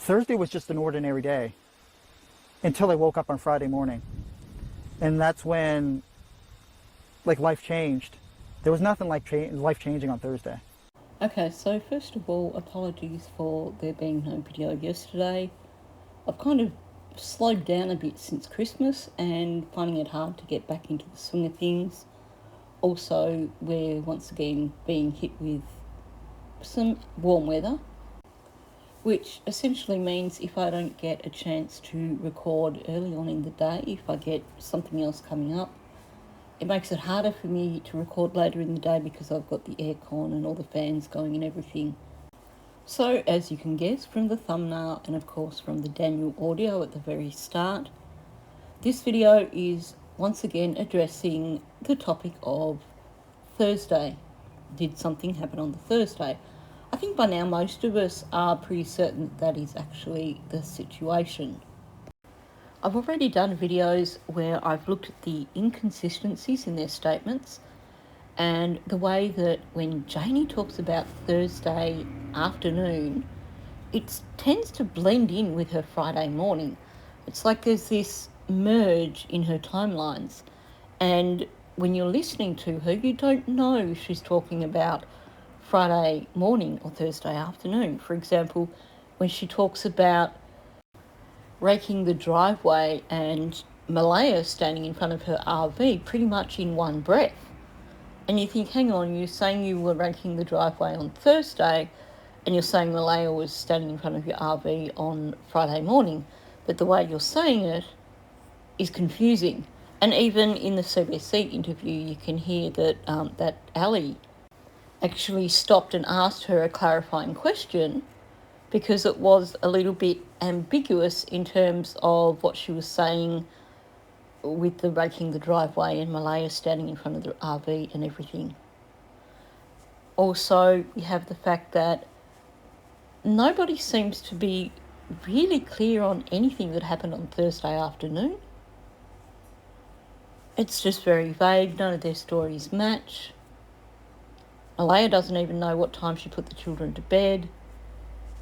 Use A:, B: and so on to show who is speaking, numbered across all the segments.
A: Thursday was just an ordinary day until I woke up on Friday morning. And that's when like life changed. There was nothing like life changing on Thursday.
B: Okay, so first of all, apologies for there being no video yesterday. I've kind of slowed down a bit since Christmas and finding it hard to get back into the swing of things. Also, we're once again being hit with some warm weather, which essentially means if I don't get a chance to record early on in the day, if I get something else coming up, it makes it harder for me to record later in the day because I've got the aircon and all the fans going and everything. So, as you can guess from the thumbnail and of course from the Daniel audio at the very start, this video is once again addressing the topic of Thursday. Did something happen on the Thursday? I think by now most of us are pretty certain that is actually the situation. I've already done videos where I've looked at the inconsistencies in their statements and the way that when Janie talks about Thursday afternoon, it tends to blend in with her Friday morning. It's like there's this merge in her timelines, and when you're listening to her, you don't know if she's talking about Friday morning or Thursday afternoon. For example, when she talks about raking the driveway and Malaya standing in front of her RV pretty much in one breath. And you think, hang on, you're saying you were raking the driveway on Thursday and you're saying Malaya was standing in front of your RV on Friday morning. But the way you're saying it is confusing. And even in the CBC interview, you can hear that that Ali actually stopped and asked her a clarifying question because it was a little bit ambiguous in terms of what she was saying with the raking the driveway and Malaya standing in front of the RV and everything. Also, we have the fact that nobody seems to be really clear on anything that happened on Thursday afternoon. It's just very vague. None of their stories match. Malaya doesn't even know what time she put the children to bed.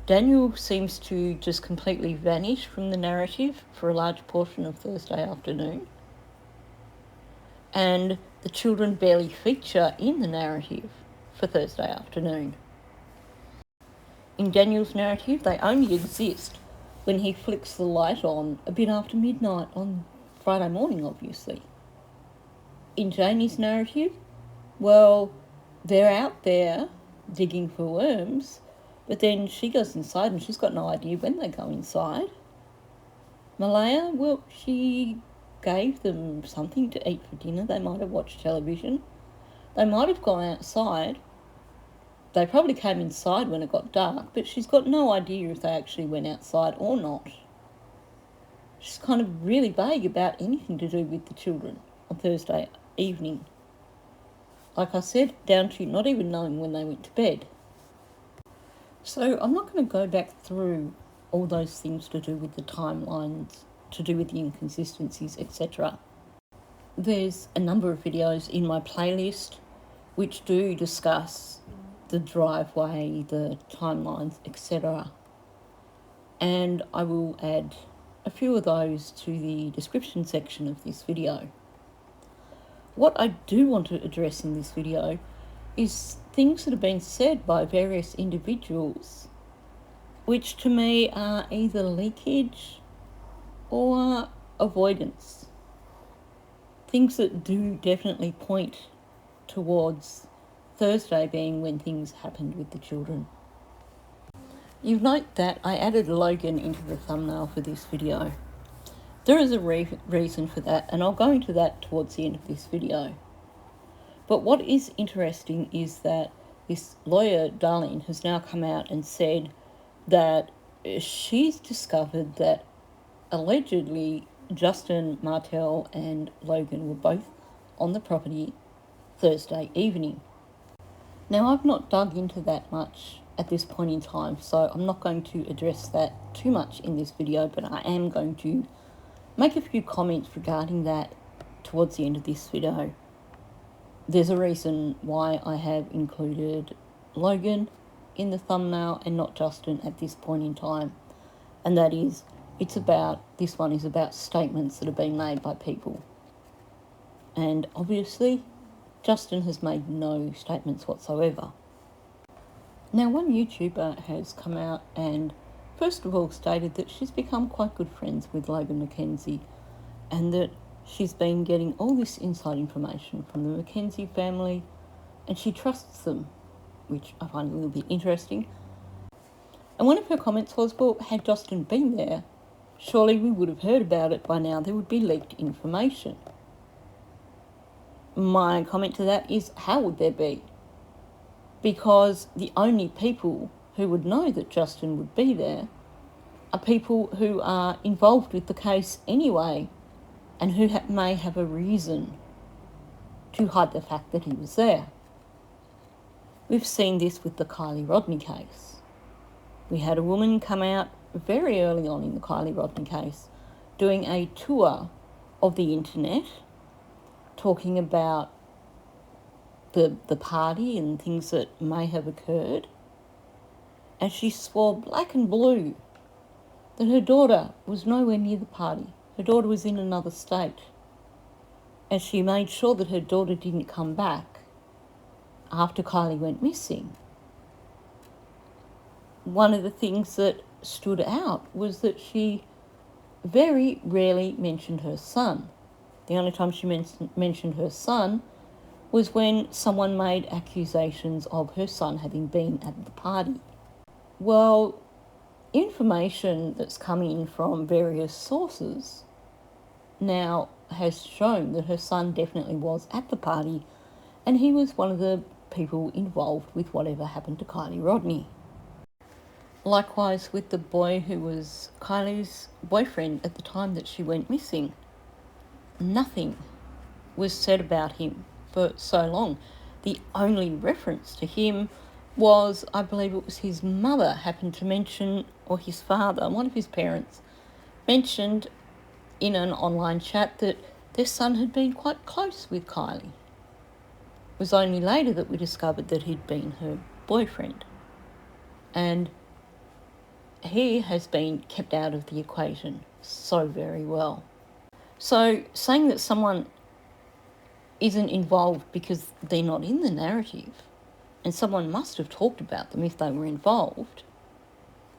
B: Daniel seems to just completely vanish from the narrative for a large portion of Thursday afternoon. And the children barely feature in the narrative for Thursday afternoon. In Daniel's narrative, they only exist when he flicks the light on a bit after midnight on Friday morning, obviously. In Janie's narrative, well, they're out there digging for worms, but then she goes inside and she's got no idea when they go inside. Malaya, well, she gave them something to eat for dinner. They might have watched television. They might have gone outside. They probably came inside when it got dark, but she's got no idea if they actually went outside or not. She's kind of really vague about anything to do with the children on Thursday evening. Like I said, down to not even knowing when they went to bed. So I'm not going to go back through all those things to do with the timelines, to do with the inconsistencies, etc. There's a number of videos in my playlist which do discuss the driveway, the timelines, etc. And I will add a few of those to the description section of this video. What I do want to address in this video is things that have been said by various individuals, which to me are either leakage or avoidance. Things that do definitely point towards Thursday being when things happened with the children. You'll note that I added Logan into the thumbnail for this video. There is a reason for that, and I'll go into that towards the end of this video. But what is interesting is that this lawyer, Darlene, has now come out and said that she's discovered that allegedly Justin, Martel and Logan were both on the property Thursday evening. Now, I've not dug into that much at this point in time, so I'm not going to address that too much in this video, but I am going to make a few comments regarding that towards the end of this video. There's a reason why I have included Logan in the thumbnail and not Justin at this point in time. and that is, this one is about statements that are being made by people. And obviously, Justin has made no statements whatsoever. Now, one YouTuber has come out and first of all stated that she's become quite good friends with Logan Mackenzie, and that she's been getting all this inside information from the Mackenzie family and she trusts them, which I find a little bit interesting. And one of her comments was, well, had Justin been there, surely we would have heard about it by now. There would be leaked information. My comment to that is, how would there be? Because the only people who would know that Justin would be there are people who are involved with the case anyway, and who may have a reason to hide the fact that he was there. We've seen this with the Kylie Rodney case. We had a woman come out very early on in the Kylie Rodney case doing a tour of the internet, talking about the party and things that may have occurred, and she swore black and blue that her daughter was nowhere near the party. Her daughter was in another state, and she made sure that her daughter didn't come back after Kylie went missing. One of the things that stood out was that she very rarely mentioned her son. The only time she mentioned her son was when someone made accusations of her son having been at the party. Well, information that's coming in from various sources now has shown that her son definitely was at the party, and he was one of the people involved with whatever happened to Kylie Rodney. Likewise with the boy who was Kylie's boyfriend at the time that she went missing. Nothing was said about him for so long. The only reference to him was, I believe it was his mother happened to mention, or his father, one of his parents, mentioned in an online chat that their son had been quite close with Kylie. It was only later that we discovered that he'd been her boyfriend. And he has been kept out of the equation so very well. So saying that someone isn't involved because they're not in the narrative, and someone must have talked about them if they were involved,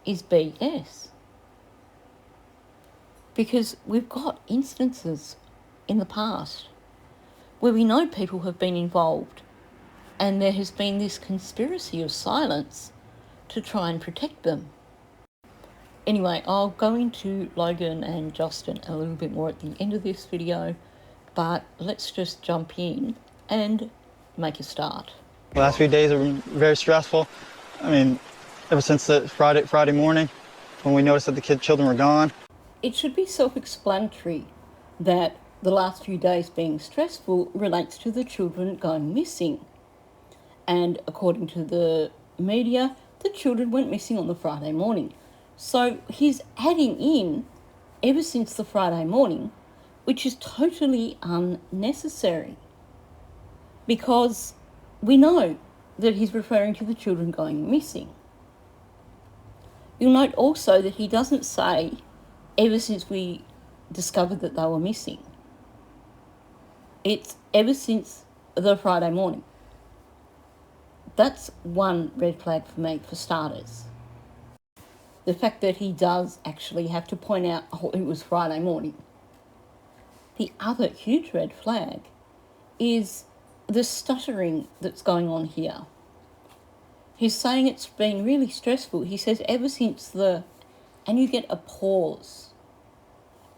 B: is BS. Because we've got instances in the past where we know people have been involved, and there has been this conspiracy of silence to try and protect them. Anyway, I'll go into Logan and Justin a little bit more at the end of this video, but let's just jump in and make a start.
A: The last few days have been very stressful. I mean, ever since the Friday morning when we noticed that the children were gone.
B: It should be self-explanatory that the last few days being stressful relates to the children going missing. And according to the media, the children went missing on the Friday morning. So he's adding in ever since the Friday morning, which is totally unnecessary, because we know that he's referring to the children going missing. You'll note also that he doesn't say ever since we discovered that they were missing. It's ever since the Friday morning. That's one red flag for me, for starters. The fact that he does actually have to point out, oh, it was Friday morning. The other huge red flag is the stuttering that's going on here. He's saying it's been really stressful. He says ever since and you get a pause.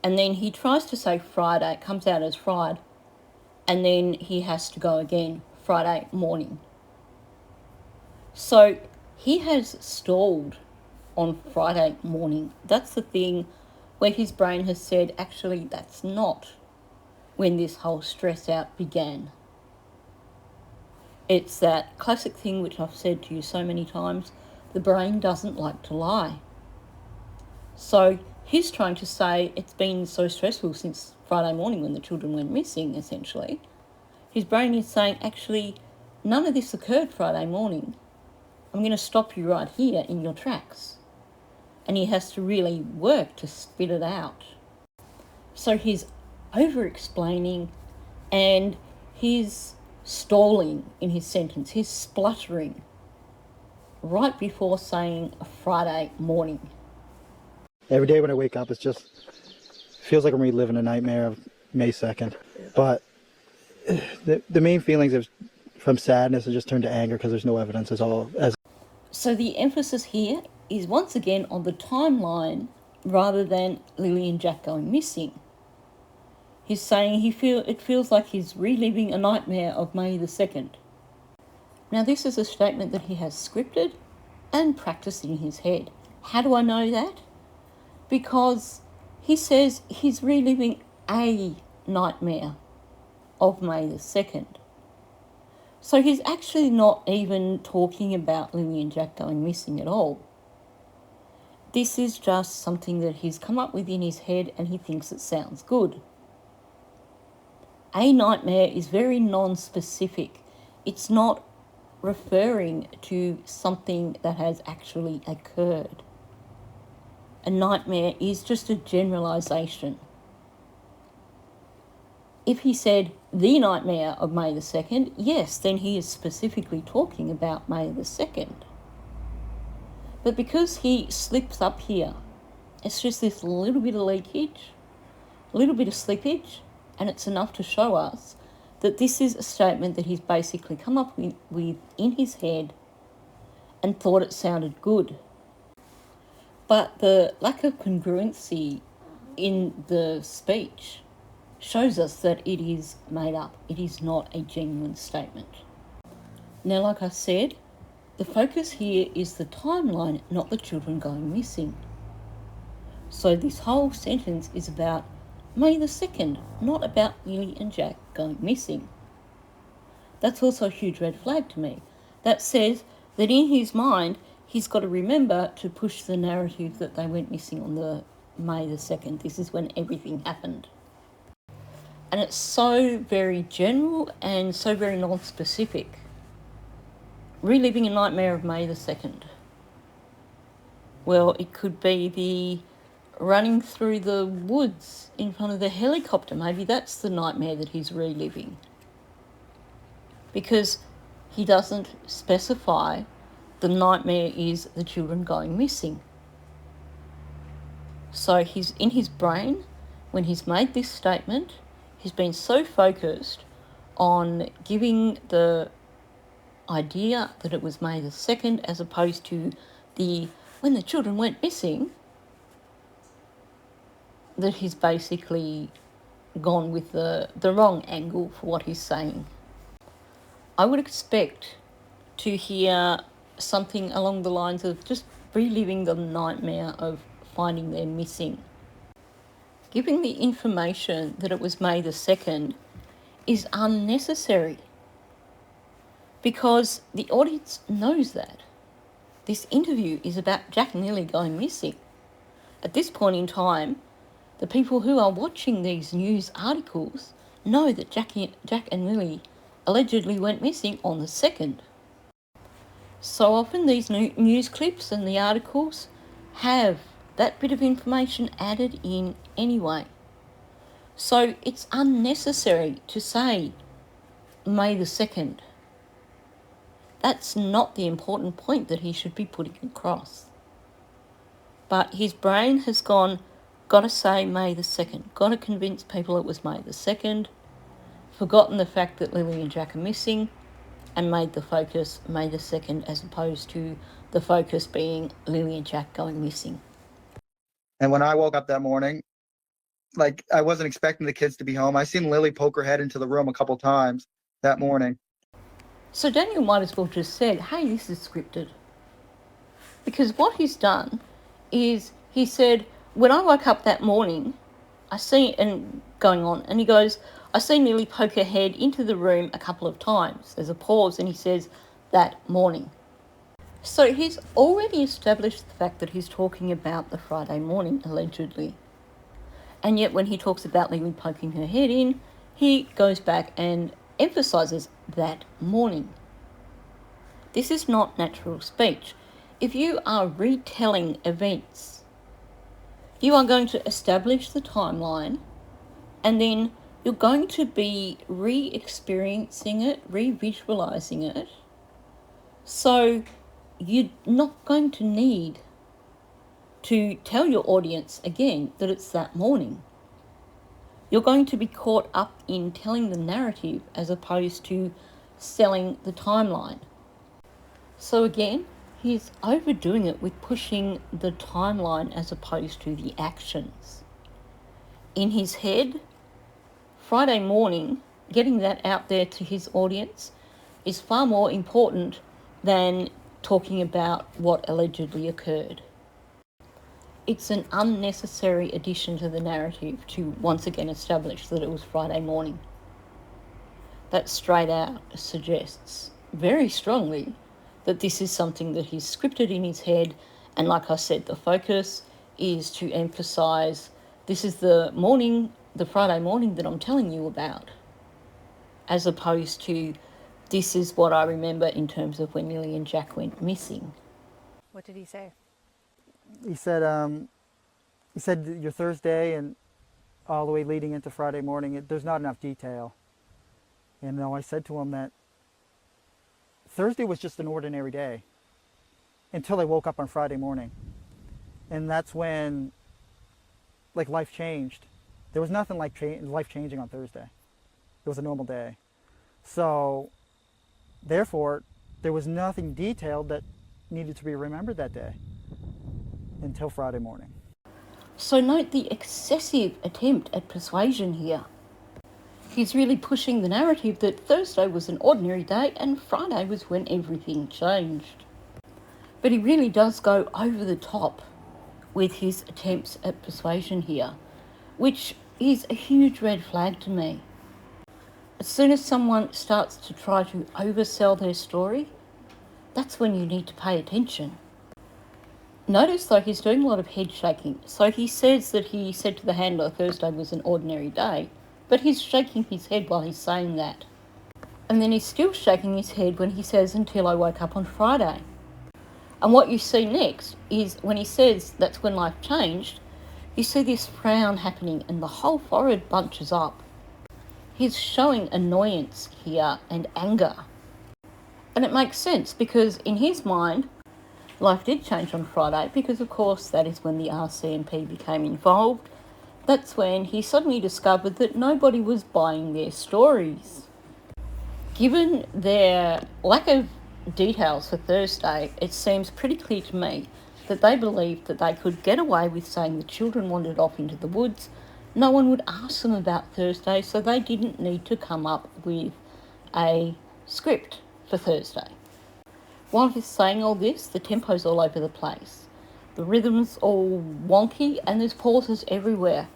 B: And then he tries to say Friday, it comes out as Friday, and then he has to go again, Friday morning. So he has stalled on Friday morning. That's the thing where his brain has said, actually, that's not when this whole stress out began. It's that classic thing which I've said to you so many times, the brain doesn't like to lie. So he's trying to say it's been so stressful since Friday morning when the children went missing, essentially. His brain is saying, actually, none of this occurred Friday morning. I'm going to stop you right here in your tracks. and he has to really work to spit it out. So he's over-explaining and he's stalling in his sentence. He's spluttering right before saying a Friday morning.
A: Every day when I wake up, it just feels like I'm reliving a nightmare of May 2nd. But the main feelings of from sadness have just turned to anger because there's no evidence at all.
B: So the emphasis here is once again on the timeline rather than Lily and Jack going missing. He's saying it feels like he's reliving a nightmare of May the 2nd. Now this is a statement that he has scripted and practiced in his head. How do I know that? Because he says he's reliving a nightmare of May the 2nd. So he's actually not even talking about Lily and Jack going missing at all. This is just something that he's come up with in his head and he thinks it sounds good. A nightmare is very non-specific. It's not referring to something that has actually occurred. A nightmare is just a generalisation. If he said the nightmare of May the 2nd, yes, then he is specifically talking about May the 2nd. But because he slips up here, it's just this little bit of leakage, a little bit of slippage, and it's enough to show us that this is a statement that he's basically come up with in his head and thought it sounded good. But the lack of congruency in the speech shows us that it is made up. It is not a genuine statement. Now, like I said, the focus here is the timeline, not the children going missing. So this whole sentence is about May the 2nd, not about Lily and Jack going missing. That's also a huge red flag to me. That says that in his mind, he's got to remember to push the narrative that they went missing on the May the 2nd. This is when everything happened. And it's so very general and so very non-specific. Reliving a nightmare of May the 2nd. Well, it could be the running through the woods in front of the helicopter. Maybe that's the nightmare that he's reliving. Because he doesn't specify the nightmare is the children going missing. So he's in his brain, when he's made this statement, he's been so focused on giving the idea that it was May the 2nd as opposed to when the children went missing, that he's basically gone with the wrong angle for what he's saying. I would expect to hear something along the lines of just reliving the nightmare of finding them missing. Giving the information that it was May the 2nd is unnecessary because the audience knows that. This interview is about Jack and Lily going missing. At this point in time, the people who are watching these news articles know that Jack and Lily allegedly went missing on the 2nd. So often these news clips and the articles have that bit of information added in anyway. So it's unnecessary to say May the 2nd. That's not the important point that he should be putting across. But his brain has gone, got to say May the 2nd, got to convince people it was May the 2nd, forgotten the fact that Lily and Jack are missing, and made the focus May the 2nd as opposed to the focus being Lily and Jack going missing.
A: And when I woke up that morning, like I wasn't expecting the kids to be home. I seen Lily poke her head into the room a couple times that morning.
B: So Daniel might as well just said, hey, this is scripted. Because what he's done is he said, when I woke up that morning, I see, and going on, and he goes, I see Lily poke her head into the room a couple of times. There's a pause and he says, that morning. So he's already established the fact that he's talking about the Friday morning, allegedly. And yet when he talks about Lily poking her head in, he goes back and emphasises that morning. This is not natural speech. if you are retelling events, you are going to establish the timeline, and then you're going to be re-experiencing it, re-visualizing it. So you're not going to need to tell your audience again that it's that morning. You're going to be caught up in telling the narrative as opposed to selling the timeline. So again, he's overdoing it with pushing the timeline as opposed to the actions. In his head, Friday morning, getting that out there to his audience is far more important than talking about what allegedly occurred. It's an unnecessary addition to the narrative to once again establish that it was Friday morning. That straight out suggests very strongly that this is something that he's scripted in his head, and like I said, the focus is to emphasise this is the morning, the Friday morning that I'm telling you about, as opposed to this is what I remember in terms of when Lily and Jack went missing.
C: What did he say?
A: He said your Thursday and all the way leading into Friday morning, there's not enough detail. And I said to him that Thursday was just an ordinary day until I woke up on Friday morning. And that's when life changed. There was nothing like life changing on Thursday. It was a normal day. So therefore, there was nothing detailed that needed to be remembered that day until Friday morning.
B: So note the excessive attempt at persuasion here. He's really pushing the narrative that Thursday was an ordinary day and Friday was when everything changed. But he really does go over the top with his attempts at persuasion here, which is a huge red flag to me. As soon as someone starts to try to oversell their story, that's when you need to pay attention. Notice though he's doing a lot of head shaking. So he says that he said to the handler Thursday was an ordinary day, but he's shaking his head while he's saying that. And then he's still shaking his head when he says until I woke up on Friday. And what you see next is when he says that's when life changed, you see this frown happening and the whole forehead bunches up. He's showing annoyance here and anger. And it makes sense because in his mind, life did change on Friday because, of course, that is when the RCMP became involved. That's when he suddenly discovered that nobody was buying their stories. Given their lack of details for Thursday, it seems pretty clear to me that they believed that they could get away with saying the children wandered off into the woods. No one would ask them about Thursday, so they didn't need to come up with a script for Thursday. While he's saying all this, the tempo's all over the place. The rhythm's all wonky and there's pauses everywhere.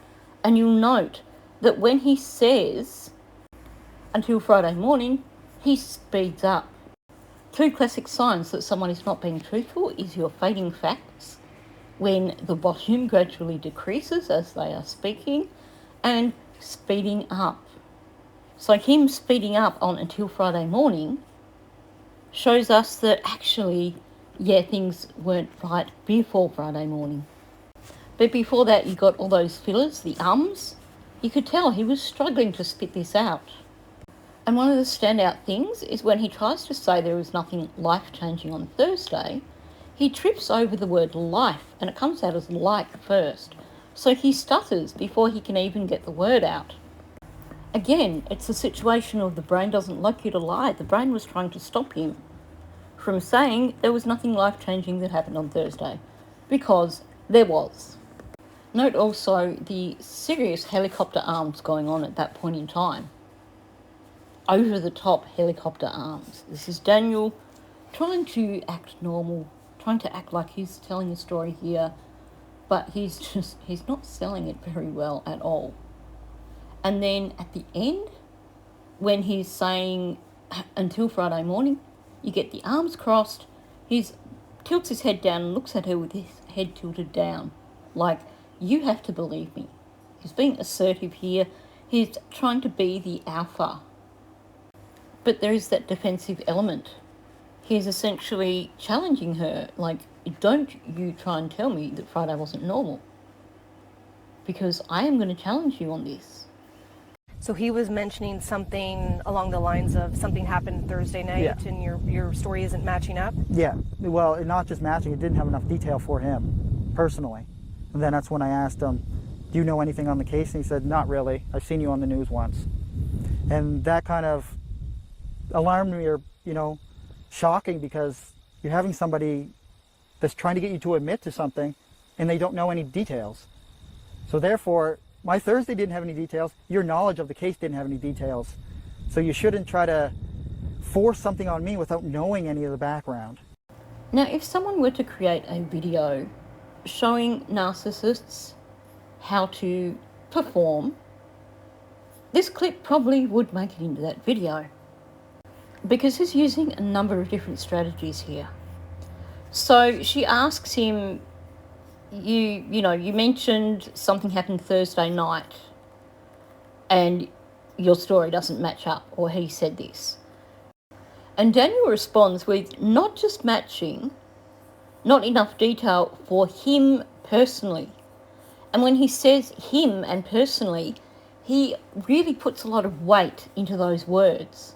B: And you'll note that when he says until Friday morning, he speeds up. Two classic signs that someone is not being truthful is your fading facts, when the volume gradually decreases as they are speaking, and speeding up. So him speeding up on until Friday morning shows us that actually, things weren't right before Friday morning. But before that, you got all those fillers, the ums. You could tell he was struggling to spit this out. And one of the standout things is when he tries to say there was nothing life-changing on Thursday, he trips over the word life, and it comes out as like first. So he stutters before he can even get the word out. Again, it's a situation of the brain doesn't like you to lie. The brain was trying to stop him from saying there was nothing life-changing that happened on Thursday, because there was. Note also the serious helicopter arms going on at that point in time. Over-the-top helicopter arms. This is Daniel trying to act normal, trying to act like he's telling a story here, but he's not selling it very well at all. And then at the end, when he's saying until Friday morning, you get the arms crossed, he tilts his head down and looks at her with his head tilted down, like, you have to believe me. He's being assertive here. He's trying to be the alpha. But there is that defensive element. He's essentially challenging her, like, don't you try and tell me that Friday wasn't normal, because I am going to challenge you on this.
C: So he was mentioning something along the lines of something happened Thursday night,
A: Yeah.
C: and your story isn't matching up?
A: Yeah, well, not just matching, it didn't have enough detail for him, personally. And then that's when I asked him, do you know anything on the case? And he said, not really. I've seen you on the news once. And that kind of alarmed me, or, shocking, because you're having somebody that's trying to get you to admit to something and they don't know any details. So therefore, my Thursday didn't have any details. Your knowledge of the case didn't have any details. So you shouldn't try to force something on me without knowing any of the background.
B: Now, if someone were to create a video showing narcissists how to perform, this clip probably would make it into that video, because he's using a number of different strategies here. So she asks him, you mentioned something happened Thursday night and your story doesn't match up, or he said this. And Daniel responds with not just matching, not enough detail for him personally. And when he says him and personally, he really puts a lot of weight into those words.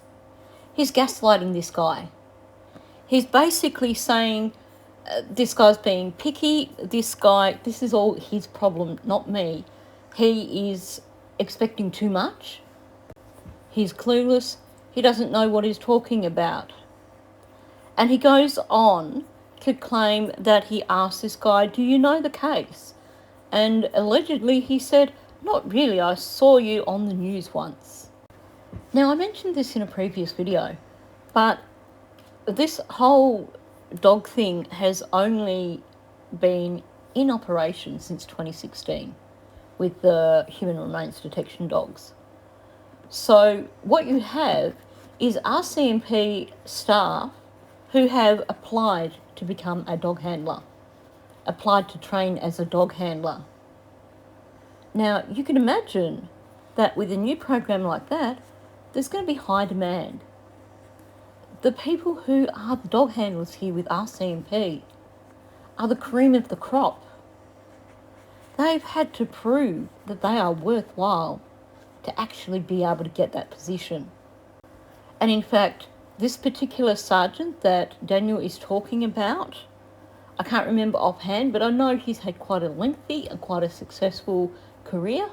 B: He's gaslighting this guy. He's basically saying, this guy's being picky, this is all his problem, not me. He is expecting too much. He's clueless. He doesn't know what he's talking about. And he goes on to claim that he asked this guy, do you know the case? And allegedly he said, not really, I saw you on the news once. Now, I mentioned this in a previous video, but this whole dog thing has only been in operation since 2016 with the human remains detection dogs. So what you have is RCMP staff who have applied to become a dog handler, applied to train as a dog handler. Now, you can imagine that with a new program like that, there's going to be high demand. The people who are the dog handlers here with RCMP are the cream of the crop. They've had to prove that they are worthwhile to actually be able to get that position. And in fact, this particular sergeant that Daniel is talking about, I can't remember offhand, but I know he's had quite a lengthy and quite a successful career.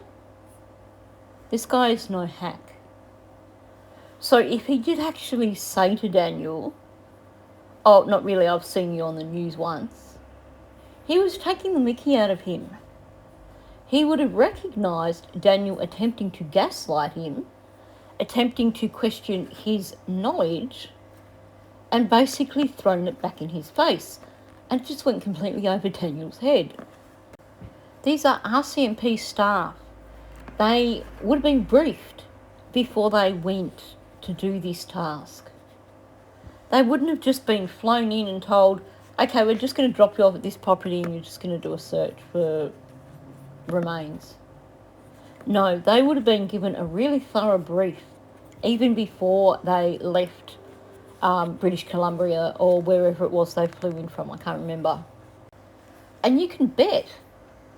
B: This guy is no hack. So if he did actually say to Daniel, oh, not really, I've seen you on the news once, he was taking the mickey out of him. He would have recognised Daniel attempting to gaslight him, attempting to question his knowledge, and basically thrown it back in his face, and just went completely over Daniel's head. These are RCMP staff. They would have been briefed before they went to do this task. They wouldn't have just been flown in and told, okay, we're just going to drop you off at this property and you're just going to do a search for remains. No, they would have been given a really thorough brief even before they left British Columbia or wherever it was they flew in from, I can't remember. And you can bet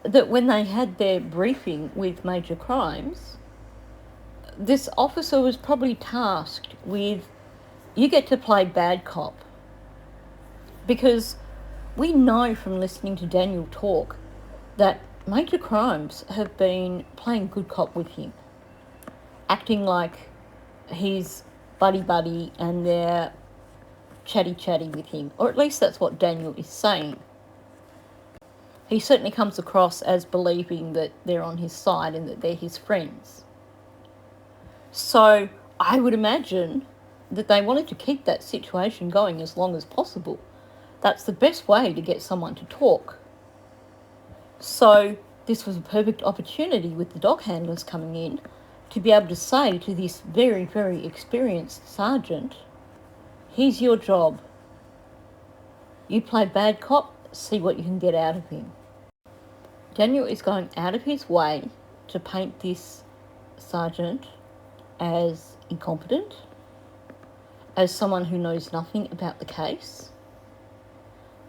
B: that when they had their briefing with major crimes, this officer was probably tasked with, you get to play bad cop. Because we know from listening to Daniel talk that major crimes have been playing good cop with him, acting like he's buddy and they're chatty with him, or at least that's what Daniel is saying. He certainly comes across as believing that they're on his side and that they're his friends. So I would imagine that they wanted to keep that situation going as long as possible. That's the best way to get someone to talk. So this was a perfect opportunity with the dog handlers coming in to be able to say to this very, very experienced sergeant, here's your job. You play bad cop, see what you can get out of him. Daniel is going out of his way to paint this sergeant as incompetent, as someone who knows nothing about the case,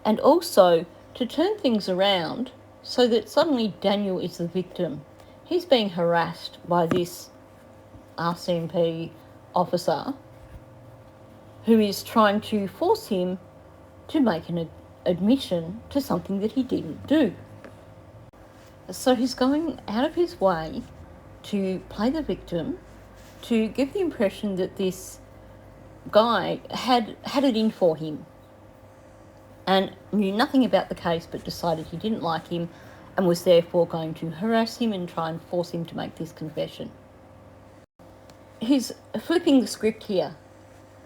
B: and also to turn things around so that suddenly Daniel is the victim. He's being harassed by this RCMP officer who is trying to force him to make an admission to something that he didn't do. So he's going out of his way to play the victim, to give the impression that this guy had it in for him and knew nothing about the case but decided he didn't like him and was therefore going to harass him and try and force him to make this confession. He's flipping the script here.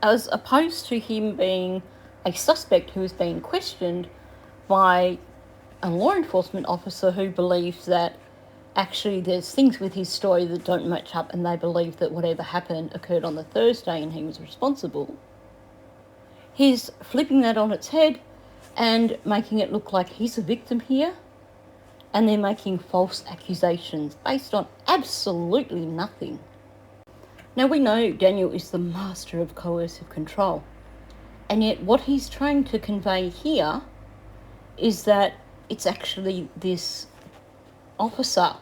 B: As opposed to him being a suspect who is being questioned by a law enforcement officer who believes that actually there's things with his story that don't match up and they believe that whatever happened occurred on the Thursday and he was responsible. He's flipping that on its head and making it look like he's a victim here, and they're making false accusations based on absolutely nothing. Now, we know Daniel is the master of coercive control, and yet what he's trying to convey here is that it's actually this officer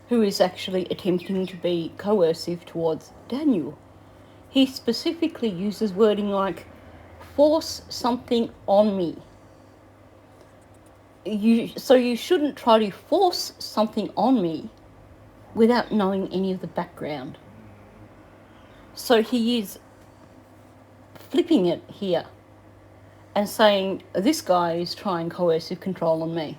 B: who is actually attempting to be coercive towards Daniel. He specifically uses wording like, force something on me. So you shouldn't try to force something on me without knowing any of the background. So he is flipping it here and saying, this guy is trying coercive control on me.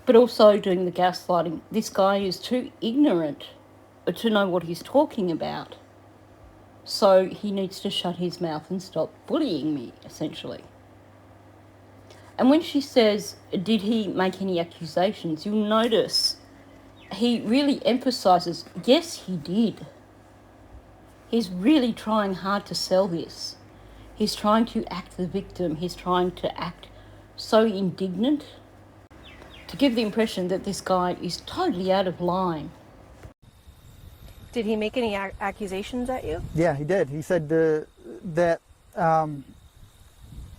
B: But also doing the gaslighting. This guy is too ignorant to know what he's talking about. So he needs to shut his mouth and stop bullying me, essentially. And when she says, did he make any accusations, you'll notice he really emphasises, yes, he did. He's really trying hard to sell this. He's trying to act the victim. He's trying to act so indignant to give the impression that this guy is totally out of line.
C: Did he make any accusations at you?
A: Yeah, he did. He said that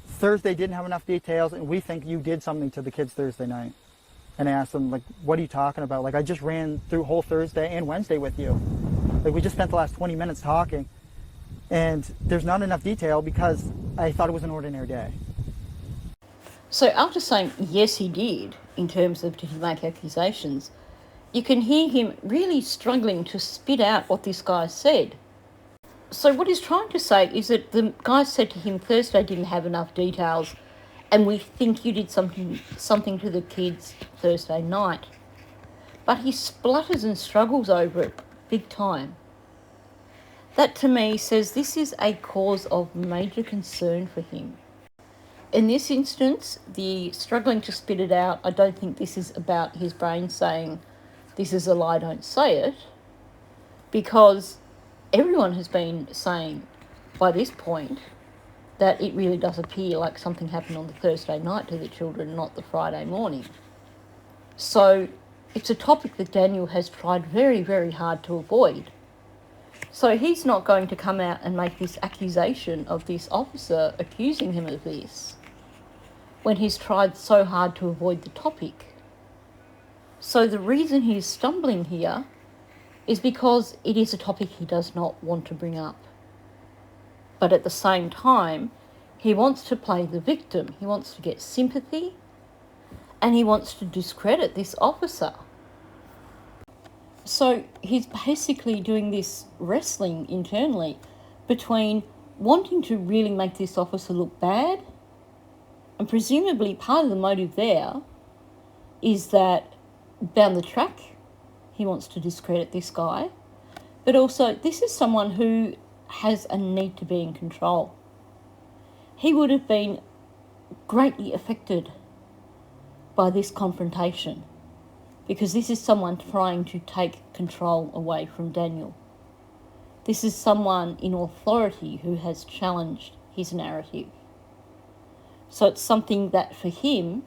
A: Thursday didn't have enough details, and we think you did something to the kids Thursday night. And I asked him, like, what are you talking about? Like, I just ran through whole Thursday and Wednesday with you. Like, we just spent the last 20 minutes talking, and there's not enough detail because I thought it was an ordinary day.
B: So after saying, yes, he did, in terms of did he make accusations, you can hear him really struggling to spit out what this guy said. So what he's trying to say is that the guy said to him, Thursday didn't have enough details, and we think you did something to the kids Thursday night. But he splutters and struggles over it big time. That to me says this is a cause of major concern for him. In this instance, the struggling to spit it out, I don't think this is about his brain saying, this is a lie, don't say it, because everyone has been saying by this point that it really does appear like something happened on the Thursday night to the children, not the Friday morning. So it's a topic that Daniel has tried very, very hard to avoid. So he's not going to come out and make this accusation of this officer accusing him of this when he's tried so hard to avoid the topic. So the reason he's stumbling here is because it is a topic he does not want to bring up. But at the same time, he wants to play the victim. He wants to get sympathy, and he wants to discredit this officer. So he's basically doing this wrestling internally between wanting to really make this officer look bad, and presumably part of the motive there is that down the track, he wants to discredit this guy, but also this is someone who has a need to be in control. He would have been greatly affected by this confrontation because this is someone trying to take control away from Daniel. This is someone in authority who has challenged his narrative. So it's something that for him,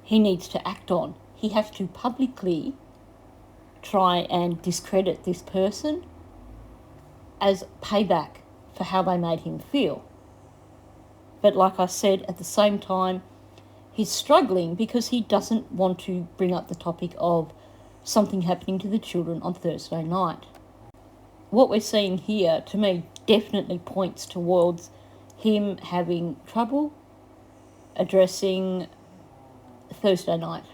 B: he needs to act on. He has to publicly try and discredit this person as payback for how they made him feel. But like I said, at the same time, he's struggling because he doesn't want to bring up the topic of something happening to the children on Thursday night. What we're seeing here, to me, definitely points towards him having trouble addressing Thursday night.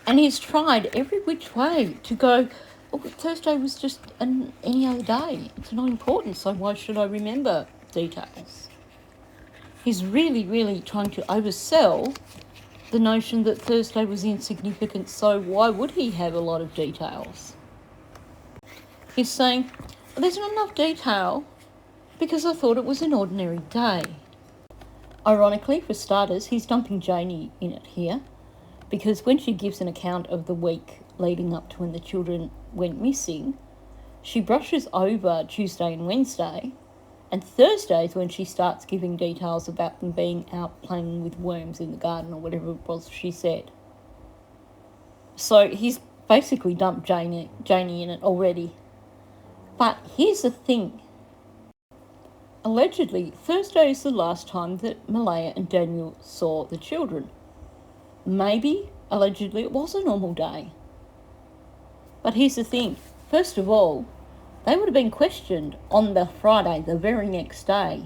B: And he's tried every which way to go, oh, Thursday was just any other day. It's not important, so why should I remember details? He's really, really trying to oversell the notion that Thursday was insignificant, so why would he have a lot of details? He's saying, well, there's not enough detail because I thought it was an ordinary day. Ironically, for starters, he's dumping Janie in it here, because when she gives an account of the week leading up to when the children went missing, she brushes over Tuesday and Wednesday, and Thursday is when she starts giving details about them being out playing with worms in the garden or whatever it was she said. So he's basically dumped Janie in it already. But here's the thing. Allegedly, Thursday is the last time that Malaya and Daniel saw the children. Maybe, allegedly, it was a normal day. But here's the thing. First of all, they would have been questioned on the Friday, the very next day,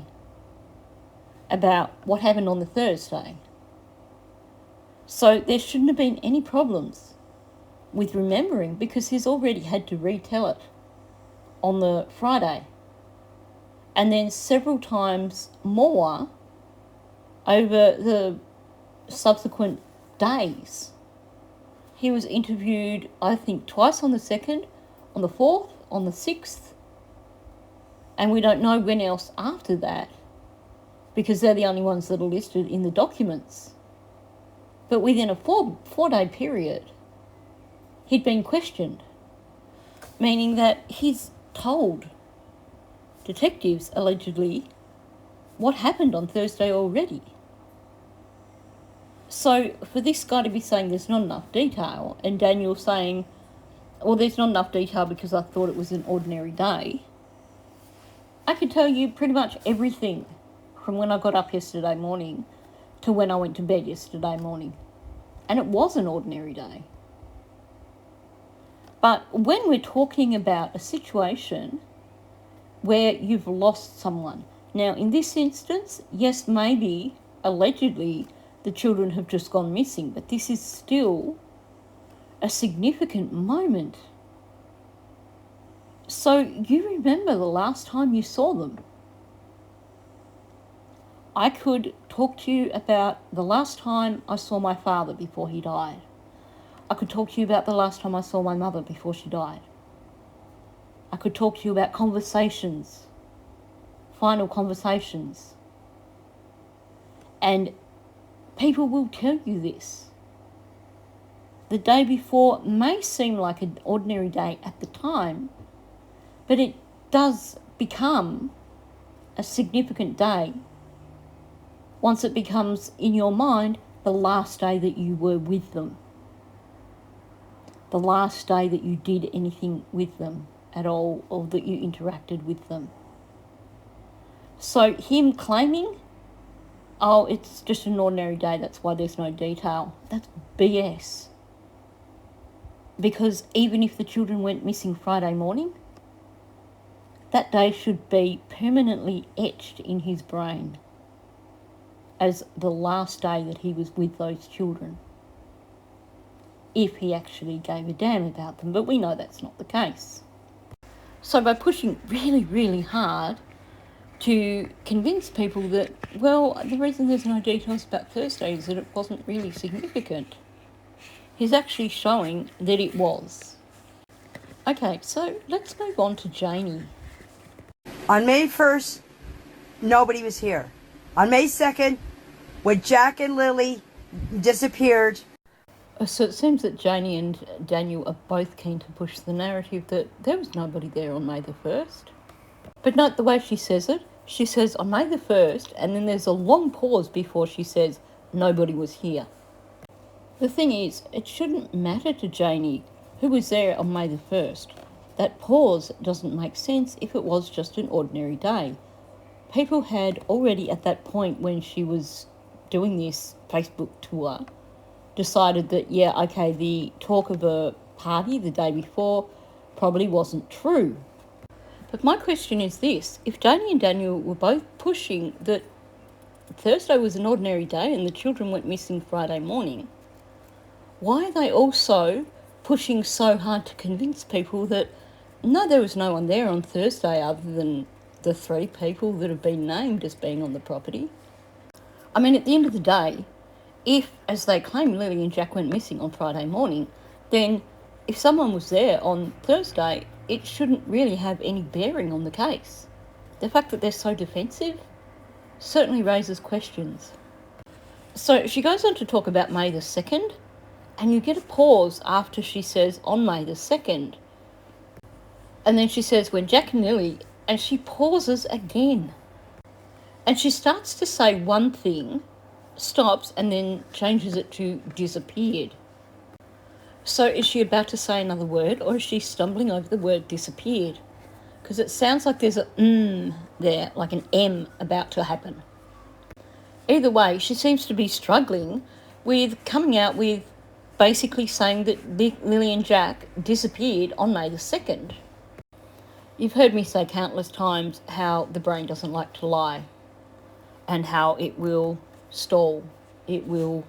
B: about what happened on the Thursday. So there shouldn't have been any problems with remembering, because he's already had to retell it on the Friday. And then several times more over the subsequent days. He was interviewed, I think, twice on the 2nd, on the 4th, on the 6th, and we don't know when else after that, because they're the only ones that are listed in the documents. But within a four-day period, he'd been questioned, meaning that he's told detectives, allegedly, what happened on Thursday already. So for this guy to be saying there's not enough detail, and Daniel saying, well, there's not enough detail because I thought it was an ordinary day, I could tell you pretty much everything from when I got up yesterday morning to when I went to bed yesterday morning. And it was an ordinary day. But when we're talking about a situation where you've lost someone, now in this instance, yes, maybe, allegedly, the children have just gone missing, but this is still a significant moment. So you remember the last time you saw them. I could talk to you about the last time I saw my father before he died. I could talk to you about the last time I saw my mother before she died. I could talk to you about conversations, final conversations. And people will tell you this. The day before may seem like an ordinary day at the time, but it does become a significant day once it becomes, in your mind, the last day that you were with them. The last day that you did anything with them at all, or that you interacted with them. So him claiming, oh, it's just an ordinary day, that's why there's no detail, that's BS. Because even if the children went missing Friday morning, that day should be permanently etched in his brain as the last day that he was with those children, if he actually gave a damn about them. But we know that's not the case. So by pushing really, really hard to convince people that, well, the reason there's no details about Thursday is that it wasn't really significant, he's actually showing that it was. Okay, so let's move on to Janie.
D: On May 1st, nobody was here. On May 2nd, when Jack and Lily disappeared.
B: So it seems that Janie and Daniel are both keen to push the narrative that there was nobody there on May the 1st. But note the way she says it. She says on May the 1st, and then there's a long pause before she says nobody was here. The thing is, it shouldn't matter to Janie who was there on May the 1st. That pause doesn't make sense if it was just an ordinary day. people had already at that point, when she was doing this Facebook tour, decided that, yeah, okay, the talk of a party the day before probably wasn't true. But my question is this: if Janie and Daniel were both pushing that Thursday was an ordinary day and the children went missing Friday morning, why are they also pushing so hard to convince people that no, there was no one there on Thursday other than the 3 people that have been named as being on the property? I mean, at the end of the day, if, as they claim, Lily and Jack went missing on Friday morning, then if someone was there on Thursday, it shouldn't really have any bearing on the case. The fact that they're so defensive certainly raises questions. So she goes on to talk about May the 2nd, and you get a pause after she says on May the 2nd. And then she says when Jack and Lily, and she pauses again. And she starts to say one thing, stops, and then changes it to disappeared. So is she about to say another word, or is she stumbling over the word disappeared? Because it sounds like there's a there, like an M about to happen. Either way, she seems to be struggling with coming out with basically saying that Lily and Jack disappeared on May the 2nd. You've heard me say countless times how the brain doesn't like to lie, and how it will stall, it will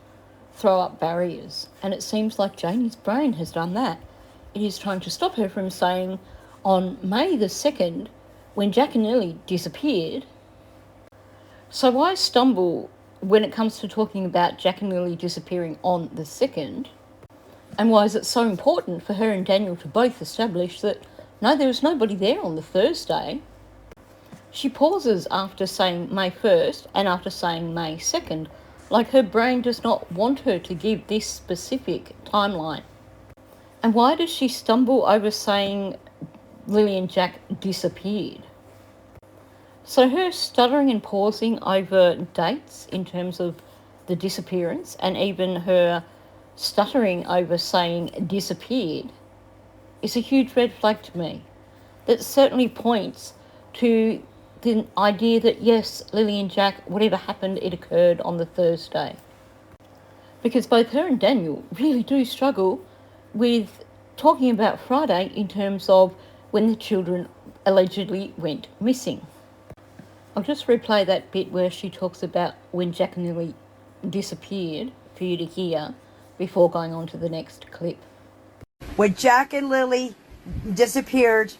B: throw up barriers. And it seems like Janie's brain has done that. It is trying to stop her from saying on May the 2nd, when Jack and Lily disappeared. So why stumble when it comes to talking about Jack and Lily disappearing on the 2nd? And why is it so important for her and Daniel to both establish that, no, there was nobody there on the Thursday? She pauses after saying May 1st and after saying May 2nd, like her brain does not want her to give this specific timeline. And why does she stumble over saying Lily and Jack disappeared? So her stuttering and pausing over dates in terms of the disappearance, and even her stuttering over saying disappeared, is a huge red flag to me. That certainly points to the idea that, yes, Lily and Jack, whatever happened, it occurred on the Thursday. Because both her and Daniel really do struggle with talking about Friday in terms of when the children allegedly went missing. I'll just replay that bit where she talks about when Jack and Lily disappeared for you to hear before going on to the next clip.
D: When Jack and Lily disappeared,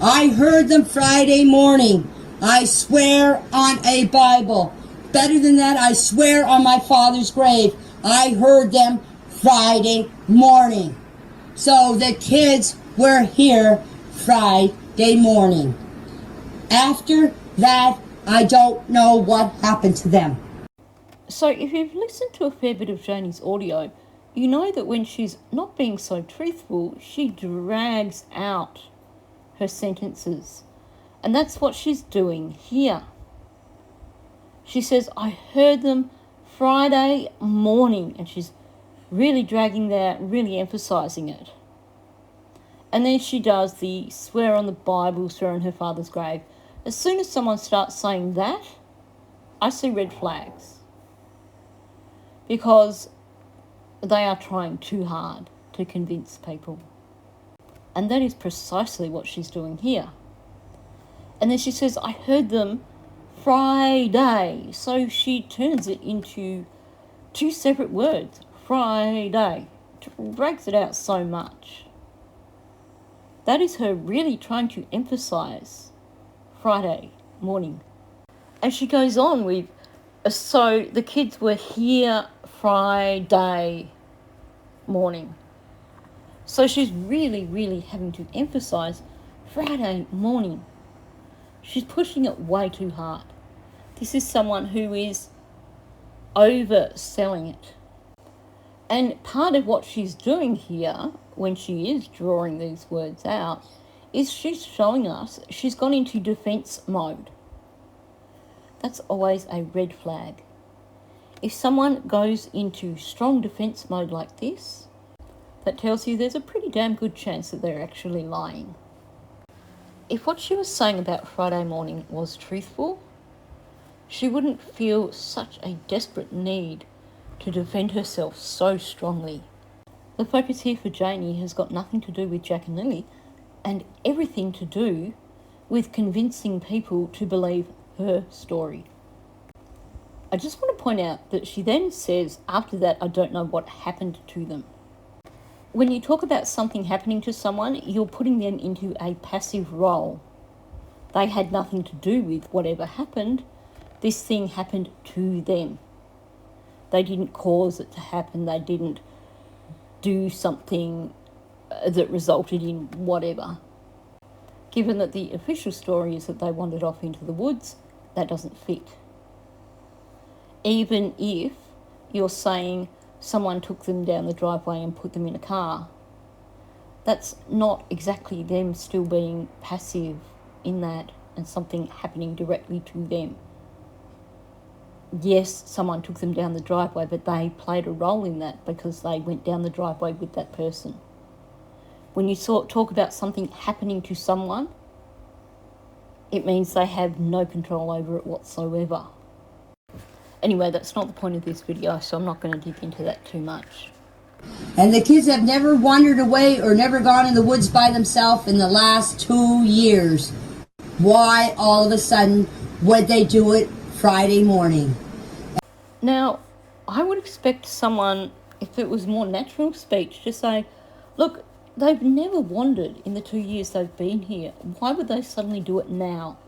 E: I heard them Friday morning. I swear on a Bible. Better than that, I swear on my father's grave. I heard them Friday morning. So the kids were here Friday morning. After that, I don't know what happened to them.
B: So if you've listened to a fair bit of Janie's audio, you know that when she's not being so truthful, she drags out her sentences. And that's what she's doing here. She says, I heard them Friday morning, and she's really dragging that, really emphasising it. And then she does the swear on the Bible, swear on her father's grave. As soon as someone starts saying that, I see red flags. Because they are trying too hard to convince people. And that is precisely what she's doing here. And then she says, I heard them Friday. So she turns it into 2 separate words. Friday. Drags it out so much. That is her really trying to emphasise Friday morning. And she goes on with, so the kids were here Friday morning. So she's really, really having to emphasise Friday morning. She's pushing it way too hard. This is someone who is overselling it. And part of what she's doing here, when she is drawing these words out, is she's showing us she's gone into defence mode. That's always a red flag. If someone goes into strong defence mode like this, that tells you there's a pretty damn good chance that they're actually lying. if what she was saying about Friday morning was truthful, she wouldn't feel such a desperate need to defend herself so strongly. The focus here for Janie has got nothing to do with Jack and Lily and everything to do with convincing people to believe her story. I just want to point out that she then says after that, I don't know what happened to them. When you talk about something happening to someone, you're putting them into a passive role. They had nothing to do with whatever happened. This thing happened to them. They didn't cause it to happen. They didn't do something that resulted in whatever. Given that the official story is that they wandered off into the woods, that doesn't fit. Even if you're saying someone took them down the driveway and put them in a car, that's not exactly them still being passive in that and something happening directly to them. Yes, someone took them down the driveway, but they played a role in that because they went down the driveway with that person. When you talk about something happening to someone, it means they have no control over it whatsoever. Anyway, that's not the point of this video, so I'm not going to dig into that too much.
E: And the kids have never wandered away or never gone in the woods by themselves in the last 2 years. Why all of a sudden would they do it Friday morning?
B: Now, I would expect someone, if it was more natural speech, to say, look, they've never wandered in the 2 years they've been here. Why would they suddenly do it now?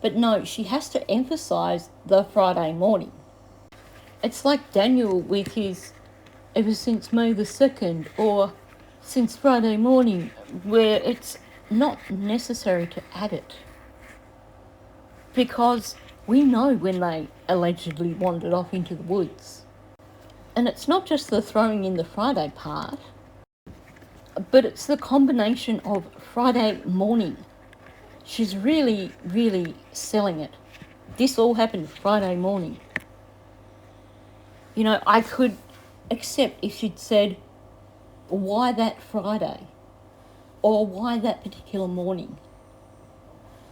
B: But no, she has to emphasise the Friday morning. It's like Daniel with his ever since May the 2nd or since Friday morning, where it's not necessary to add it. Because we know when they allegedly wandered off into the woods. And it's not just the throwing in the Friday part, but it's the combination of Friday morning. She's really, really selling it. This all happened Friday morning. You know, I could accept if she'd said, why that Friday? Or why that particular morning?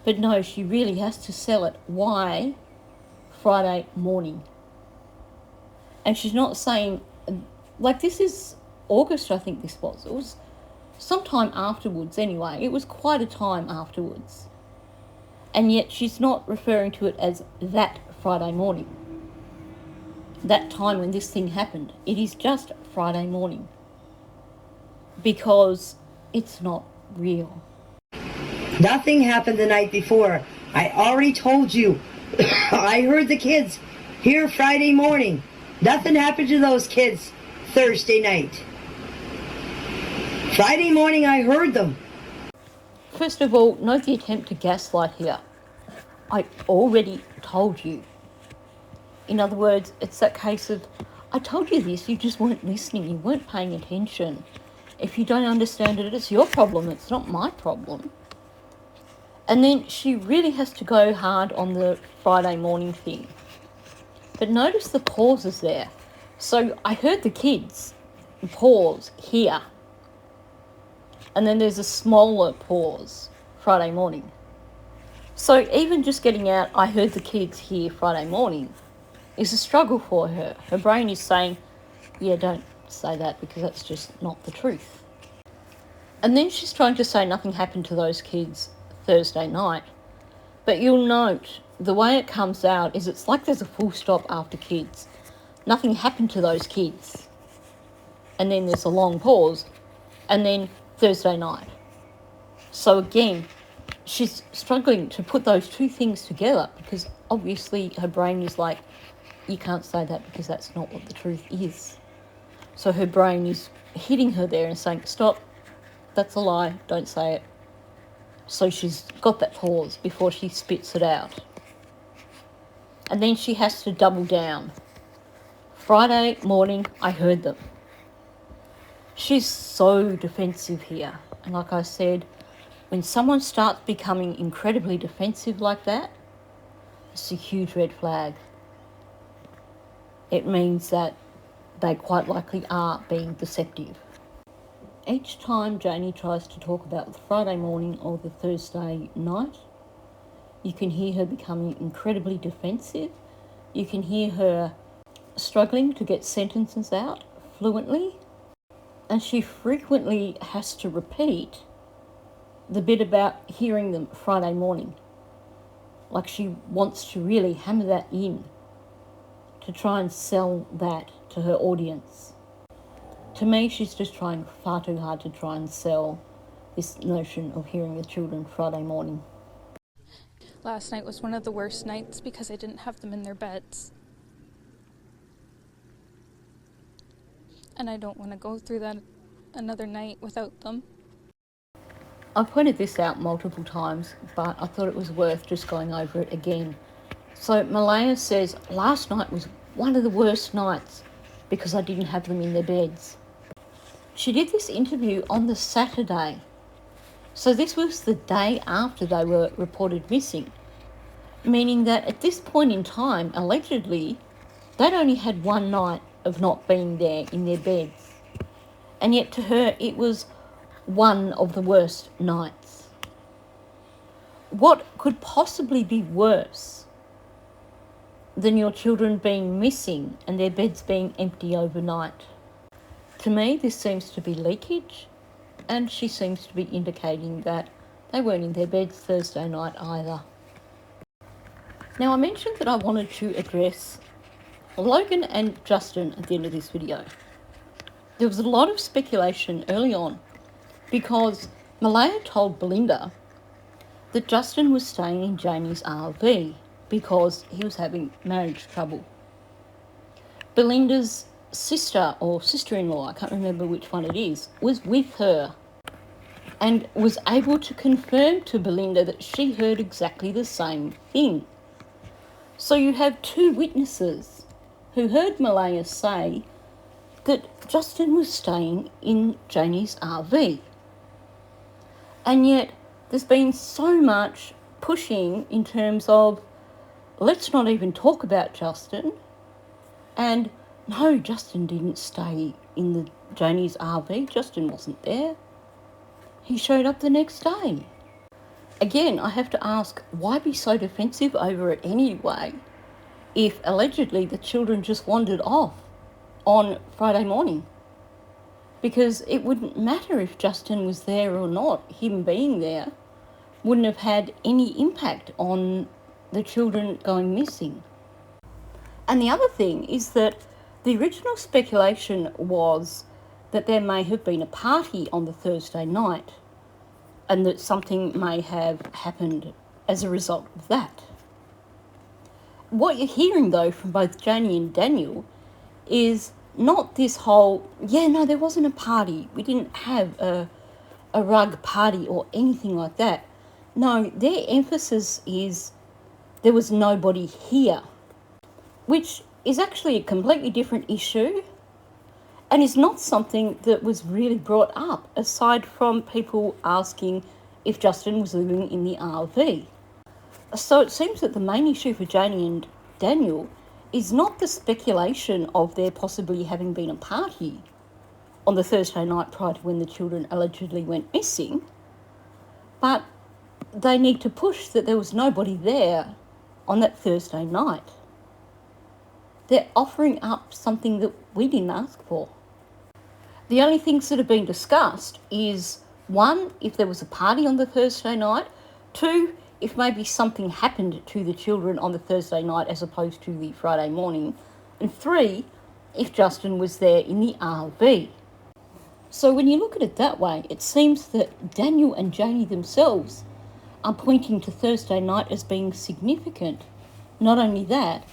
B: But no, she really has to sell it. Why Friday morning? And she's not saying, like, this is August, I think this was. It was sometime afterwards anyway. It was quite a time afterwards. And yet she's not referring to it as that Friday morning. That time when this thing happened. It is just Friday morning. Because it's not real.
D: Nothing happened the night before. I already told you. I heard the kids here Friday morning. Nothing happened to those kids Thursday night. Friday morning I heard them.
B: First of all, note the attempt to gaslight here. I already told you. In other words, it's that case of, I told you this, you just weren't listening, you weren't paying attention. If you don't understand it, it's your problem, it's not my problem. And then she really has to go hard on the Friday morning thing. But notice the pauses there. So I heard the kids pause here. And then there's a smaller pause Friday morning. So even just getting out, I heard the kids here Friday morning, is a struggle for her. Her brain is saying, yeah, don't say that because that's just not the truth. And then she's trying to say nothing happened to those kids Thursday night. But you'll note the way it comes out is it's like there's a full stop after kids. Nothing happened to those kids. And then there's a long pause. And then Thursday night. So again, she's struggling to put those two things together because obviously her brain is like, you can't say that because that's not what the truth is. So her brain is hitting her there and saying, stop, that's a lie, don't say it. So she's got that pause before she spits it out. And then she has to double down. Friday morning, I heard them. She's so defensive here. And like I said, when someone starts becoming incredibly defensive like that, it's a huge red flag. It means that they quite likely are being deceptive. each time Janie tries to talk about the Friday morning or the Thursday night, you can hear her becoming incredibly defensive. You can hear her struggling to get sentences out fluently. And she frequently has to repeat the bit about hearing them Friday morning. Like she wants to really hammer that in to try and sell that to her audience. To me, she's just trying far too hard to try and sell this notion of hearing the children Friday morning.
F: Last night was one of the worst nights because I didn't have them in their beds. And I don't want to go through that another night without them.
B: I've pointed this out multiple times, but I thought it was worth just going over it again. So Malaya says, last night was one of the worst nights because I didn't have them in their beds. She did this interview on the Saturday. So this was the day after they were reported missing, meaning that at this point in time, allegedly, they'd only had one night of not being there in their beds. And yet to her, it was one of the worst nights. What could possibly be worse than your children being missing and their beds being empty overnight? To me, this seems to be leakage, and she seems to be indicating that they weren't in their beds Thursday night either. Now, I mentioned that I wanted to address Logan and Justin at the end of this video. There was a lot of speculation early on because Malaya told Belinda that Justin was staying in Janie's RV because he was having marriage trouble. Belinda's sister or sister-in-law, I can't remember which one it is, was with her and was able to confirm to Belinda that she heard exactly the same thing. So you have two witnesses who heard Malaya say that Justin was staying in Janie's RV. And yet there's been so much pushing in terms of, let's not even talk about Justin, and no, Justin didn't stay in the Janie's RV. Justin wasn't there. He showed up the next day. Again, I have to ask, why be so defensive over it anyway if allegedly the children just wandered off on Friday morning? Because it wouldn't matter if Justin was there or not. Him being there wouldn't have had any impact on the children going missing. And the other thing is that the original speculation was that there may have been a party on the Thursday night and that something may have happened as a result of that. What you're hearing, though, from both Janie and Daniel is not this whole, there wasn't a party. We didn't have a rug party or anything like that. No, their emphasis is there was nobody here, which is actually a completely different issue and is not something that was really brought up, aside from people asking if Justin was living in the RV. So it seems that the main issue for Janie and Daniel is not the speculation of there possibly having been a party on the Thursday night prior to when the children allegedly went missing, but they need to push that there was nobody there on that Thursday night. They're offering up something that we didn't ask for. The only things that have been discussed is, one, if there was a party on the Thursday night, two, if maybe something happened to the children on the Thursday night as opposed to the Friday morning, and three, if Justin was there in the RV. So when you look at it that way, it seems that Daniel and Janie themselves are pointing to Thursday night as being significant. Not only that,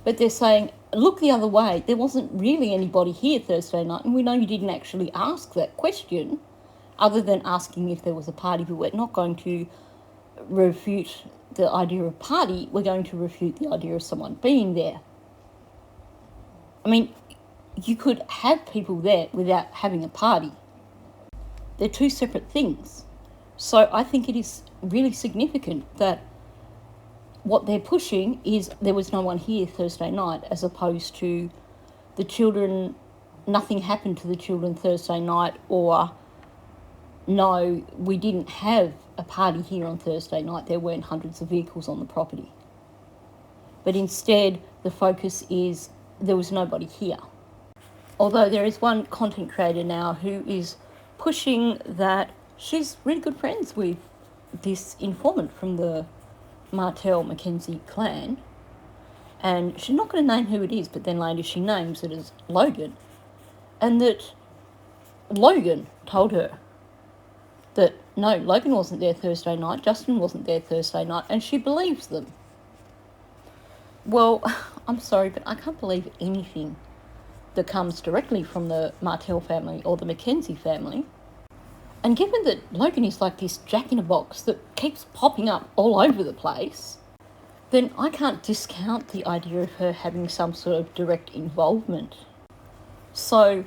B: but they're saying, look the other way, there wasn't really anybody here Thursday night, and we know you didn't actually ask that question, other than asking if there was a party, but we're not going to refute the idea of party, we're going to refute the idea of someone being there. I mean, you could have people there without having a party. They're two separate things. So I think it is really significant that what they're pushing is there was no one here Thursday night, as opposed to the children, nothing happened to the children Thursday night, or no, we didn't have a party here on Thursday night. There weren't hundreds of vehicles on the property. But instead, the focus is there was nobody here. Although there is one content creator now who is pushing that she's really good friends with this informant from the Martell Mackenzie clan, and she's not going to name who it is, but then later she names it as Logan, and that Logan told her that no, Logan wasn't there Thursday night, Justin wasn't there Thursday night, and she believes them. Well, I'm sorry, but I can't believe anything that comes directly from the Martell family or the Mackenzie family. And given that Logan is like this jack-in-a-box that keeps popping up all over the place, then I can't discount the idea of her having some sort of direct involvement. So,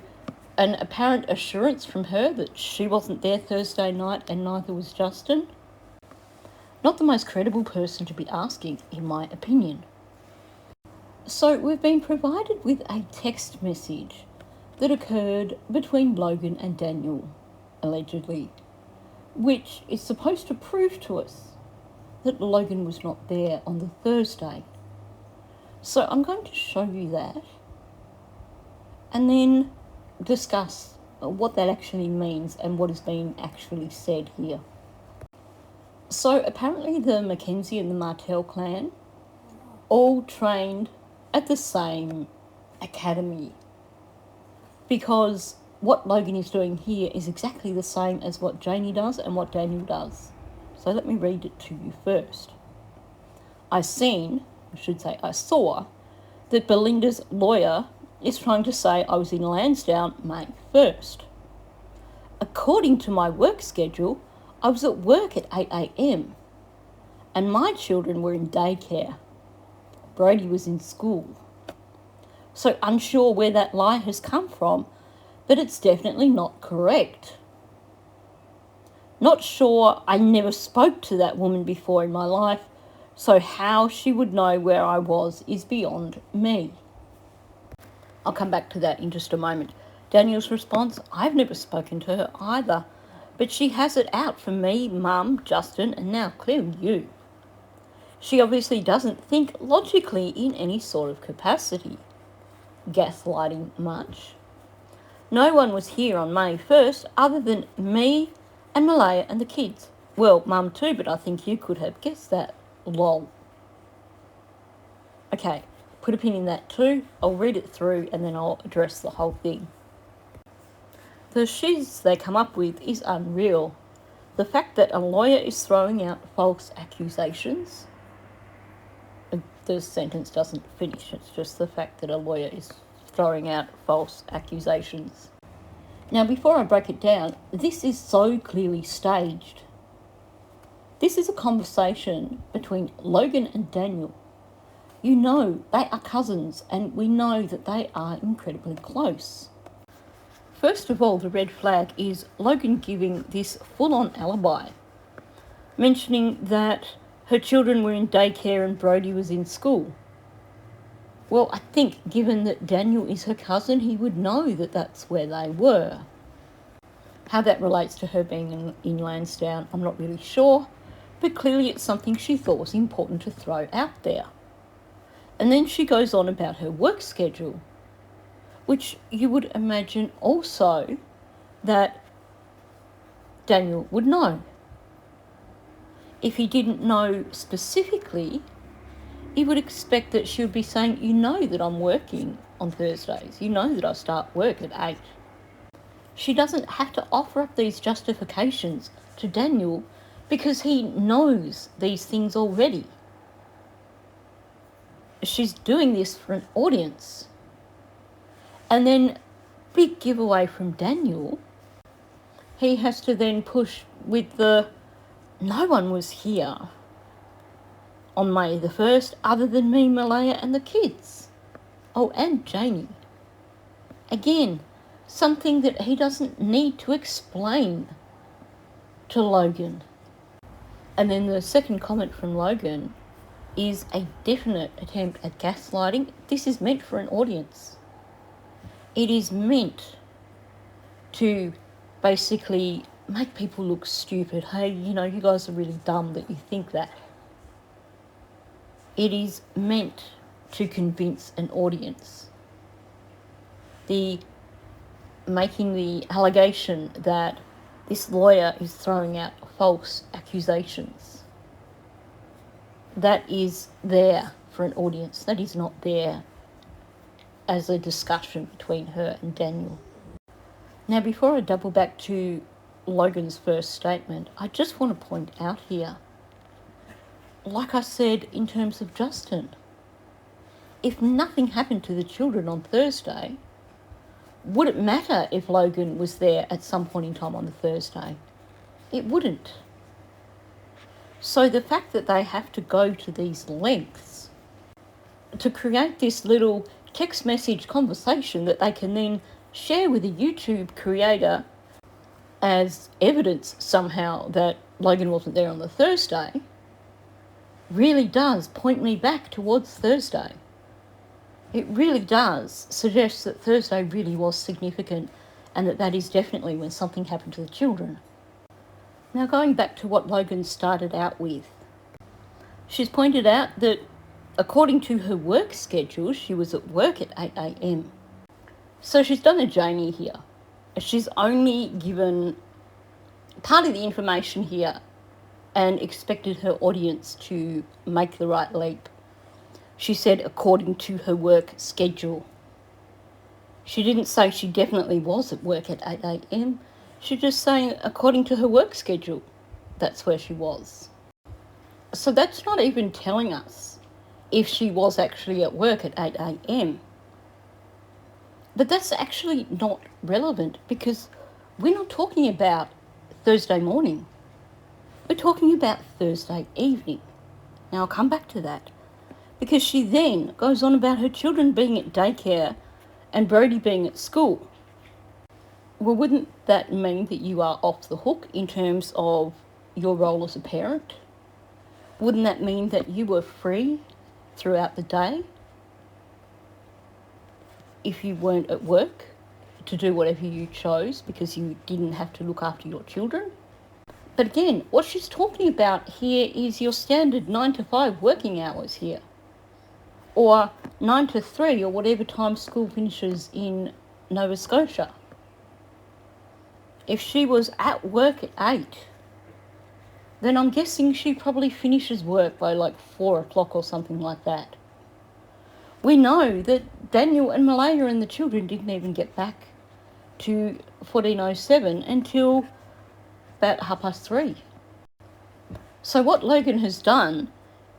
B: an apparent assurance from her that she wasn't there Thursday night and neither was Justin? Not the most credible person to be asking, in my opinion. So, we've been provided with a text message that occurred between Logan and Daniel, allegedly, which is supposed to prove to us that Logan was not there on the Thursday. So I'm going to show you that and then discuss what that actually means and what is being actually said here. So apparently the Mackenzie and the Martell clan all trained at the same academy, because what Logan is doing here is exactly the same as what Janie does and what Daniel does. So let me read it to you first. I saw that Belinda's lawyer is trying to say I was in Lansdowne May 1st. According to my work schedule, I was at work at 8 a.m. and my children were in daycare. Brody was in school. So unsure where that lie has come from, but it's definitely not correct. Not sure, I never spoke to that woman before in my life, so how she would know where I was is beyond me. I'll come back to that in just a moment. Daniel's response, I've never spoken to her either, but she has it out for me, Mum, Justin, and now clearly you. She obviously doesn't think logically in any sort of capacity. Gaslighting much? No one was here on May 1st other than me and Malaya and the kids. Well, Mum too, but I think you could have guessed that. Lol. Okay, put a pin in that too. I'll read it through and then I'll address the whole thing. The shiz they come up with is unreal. The fact that a lawyer is throwing out false accusations. The sentence doesn't finish, it's just the fact that a lawyer is throwing out false accusations. Now, before I break it down, this is so clearly staged. This is a conversation between Logan and Daniel. You know, they are cousins, and we know that they are incredibly close. First of all, the red flag is Logan giving this full-on alibi, mentioning that her children were in daycare and Brody was in school. Well, I think given that Daniel is her cousin, he would know that that's where they were. How that relates to her being in Lansdowne, I'm not really sure, but clearly it's something she thought was important to throw out there. And then she goes on about her work schedule, which you would imagine also that Daniel would know. If he didn't know specifically, you would expect that she would be saying, you know that I'm working on Thursdays. You know that I start work at 8. She doesn't have to offer up these justifications to Daniel because he knows these things already. She's doing this for an audience. And then, big giveaway from Daniel, he has to then push with the, no one was here on May the 1st other than me, Malaya, and the kids. Oh, and Janie. Again, something that he doesn't need to explain to Logan. And then the second comment from Logan is a definite attempt at gaslighting. This is meant for an audience. It is meant to basically make people look stupid. Hey, you guys are really dumb that you think that. It is meant to convince an audience. The making the allegation that this lawyer is throwing out false accusations, that is there for an audience. That is not there as a discussion between her and Daniel. Now, before I double back to Logan's first statement, I just want to point out here, like I said in terms of Justin, if nothing happened to the children on Thursday, would it matter if Logan was there at some point in time on the Thursday? It wouldn't. So the fact that they have to go to these lengths to create this little text message conversation that they can then share with a YouTube creator as evidence somehow that Logan wasn't there on the Thursday really does point me back towards Thursday. It really does suggest that Thursday really was significant and that is definitely when something happened to the children. Now, going back to what Logan started out with, she's pointed out that according to her work schedule, she was at work at 8 a.m. So she's done a Janie here. She's only given part of the information here and expected her audience to make the right leap. She said according to her work schedule. She didn't say she definitely was at work at 8 a.m. She's just saying according to her work schedule, that's where she was. So that's not even telling us if she was actually at work at 8 a.m. But that's actually not relevant because we're not talking about Thursday morning. We're talking about Thursday evening. Now I'll come back to that because she then goes on about her children being at daycare and Brody being at school. Well, wouldn't that mean that you are off the hook in terms of your role as a parent? Wouldn't that mean that you were free throughout the day if you weren't at work to do whatever you chose because you didn't have to look after your children? But again, what she's talking about here is your standard 9 to 5 working hours here, or 9 to 3 or whatever time school finishes in Nova Scotia. If she was at work at 8, then I'm guessing she probably finishes work by like 4 o'clock or something like that. We know that Daniel and Malaya and the children didn't even get back to 1407 until about 3:30. So what Logan has done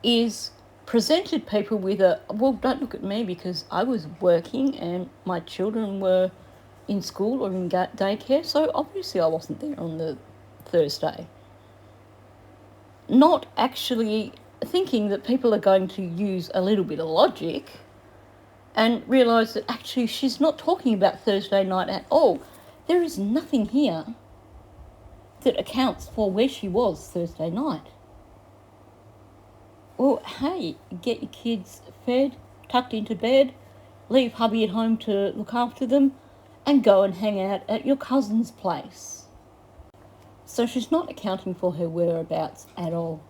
B: is presented people with well, don't look at me because I was working and my children were in school or in daycare, so obviously I wasn't there on the Thursday. Not actually thinking that people are going to use a little bit of logic and realise that actually she's not talking about Thursday night at all. There is nothing here that accounts for where she was Thursday night. Well, hey, get your kids fed, tucked into bed, leave hubby at home to look after them, and go and hang out at your cousin's place. So she's not accounting for her whereabouts at all.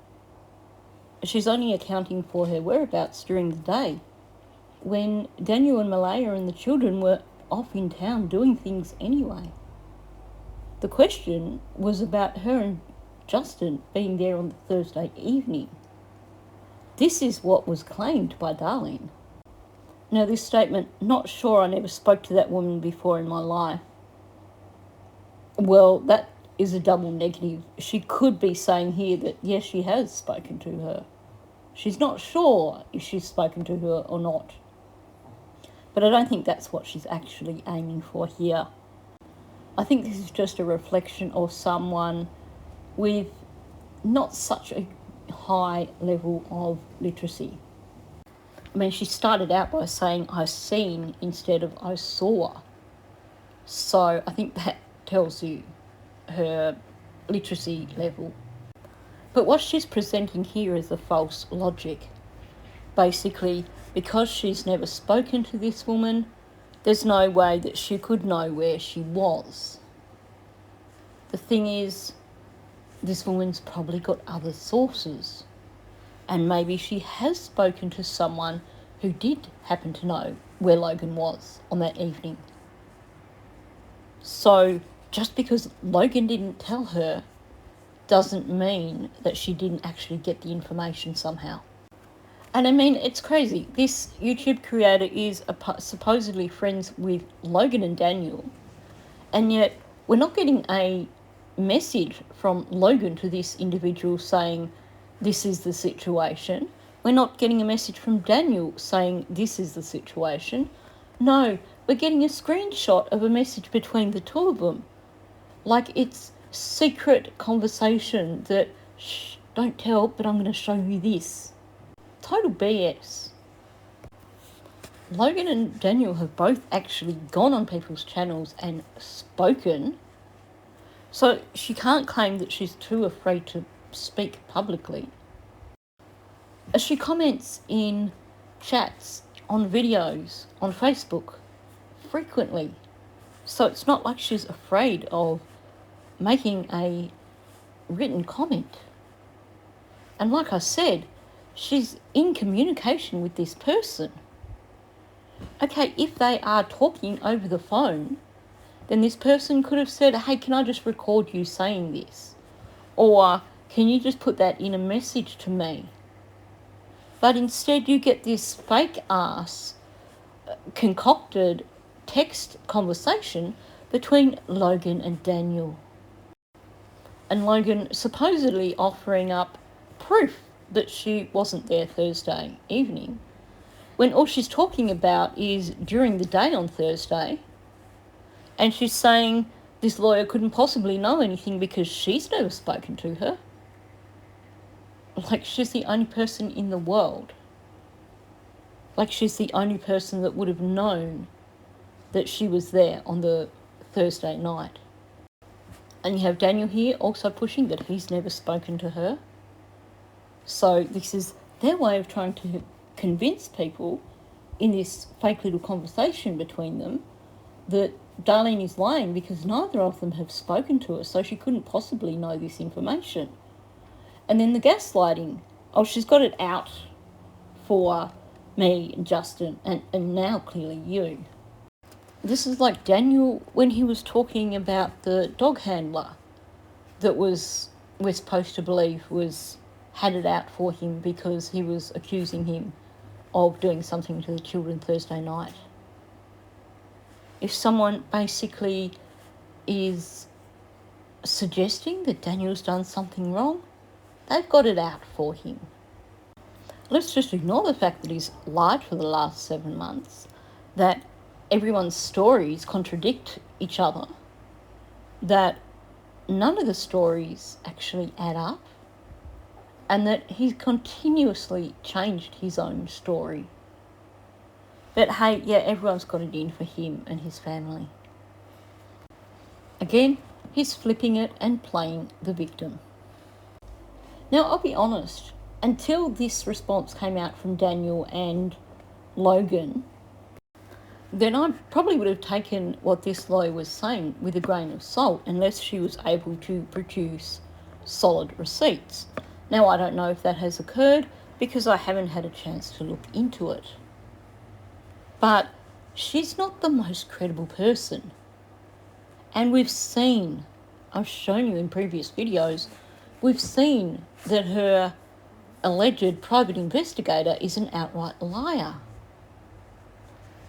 B: She's only accounting for her whereabouts during the day, when Daniel and Malaya and the children were off in town doing things anyway. The question was about her and Justin being there on the Thursday evening. This is what was claimed by Darlene. Now, this statement, not sure I never spoke to that woman before in my life. Well, that is a double negative. She could be saying here that, yes, she has spoken to her. She's not sure if she's spoken to her or not. But I don't think that's what she's actually aiming for here. I think this is just a reflection of someone with not such a high level of literacy. I mean, she started out by saying I seen instead of I saw. So I think that tells you her literacy level. But what she's presenting here is a false logic. Basically, because she's never spoken to this woman, there's no way that she could know where she was. The thing is, this woman's probably got other sources. And maybe she has spoken to someone who did happen to know where Logan was on that evening. So just because Logan didn't tell her doesn't mean that she didn't actually get the information somehow. And I mean, it's crazy. This YouTube creator is supposedly friends with Logan and Daniel, and yet we're not getting a message from Logan to this individual saying, this is the situation. We're not getting a message from Daniel saying, this is the situation. No, we're getting a screenshot of a message between the two of them. Like it's secret conversation that, shh, don't tell, but I'm going to show you this. Total BS. Logan and Daniel have both actually gone on people's channels and spoken, so she can't claim that she's too afraid to speak publicly. She comments in chats, on videos, on Facebook, frequently. So it's not like she's afraid of making a written comment. And like I said, she's in communication with this person. Okay, if they are talking over the phone, then this person could have said, hey, can I just record you saying this? Or can you just put that in a message to me? But instead you get this fake ass concocted text conversation between Logan and Daniel. And Logan supposedly offering up proof that she wasn't there Thursday evening, when all she's talking about is during the day on Thursday, and she's saying this lawyer couldn't possibly know anything because she's never spoken to her. Like she's the only person in the world. Like she's the only person that would have known that she was there on the Thursday night. And you have Daniel here also pushing that he's never spoken to her. So this is their way of trying to convince people in this fake little conversation between them that Darlene is lying because neither of them have spoken to her, so she couldn't possibly know this information. And then the gaslighting. Oh, she's got it out for me and Justin and now clearly you. This is like Daniel when he was talking about the dog handler that we're supposed to believe had it out for him because he was accusing him of doing something to the children Thursday night. If someone basically is suggesting that Daniel's done something wrong, they've got it out for him. Let's just ignore the fact that he's lied for the last 7 months, that everyone's stories contradict each other, that none of the stories actually add up, and that he's continuously changed his own story. But hey, yeah, everyone's got it in for him and his family. Again, he's flipping it and playing the victim. Now, I'll be honest, until this response came out from Daniel and Logan, then I probably would have taken what this lawyer was saying with a grain of salt unless she was able to produce solid receipts. Now, I don't know if that has occurred because I haven't had a chance to look into it. But she's not the most credible person. And we've seen, I've shown you in previous videos, we've seen that her alleged private investigator is an outright liar.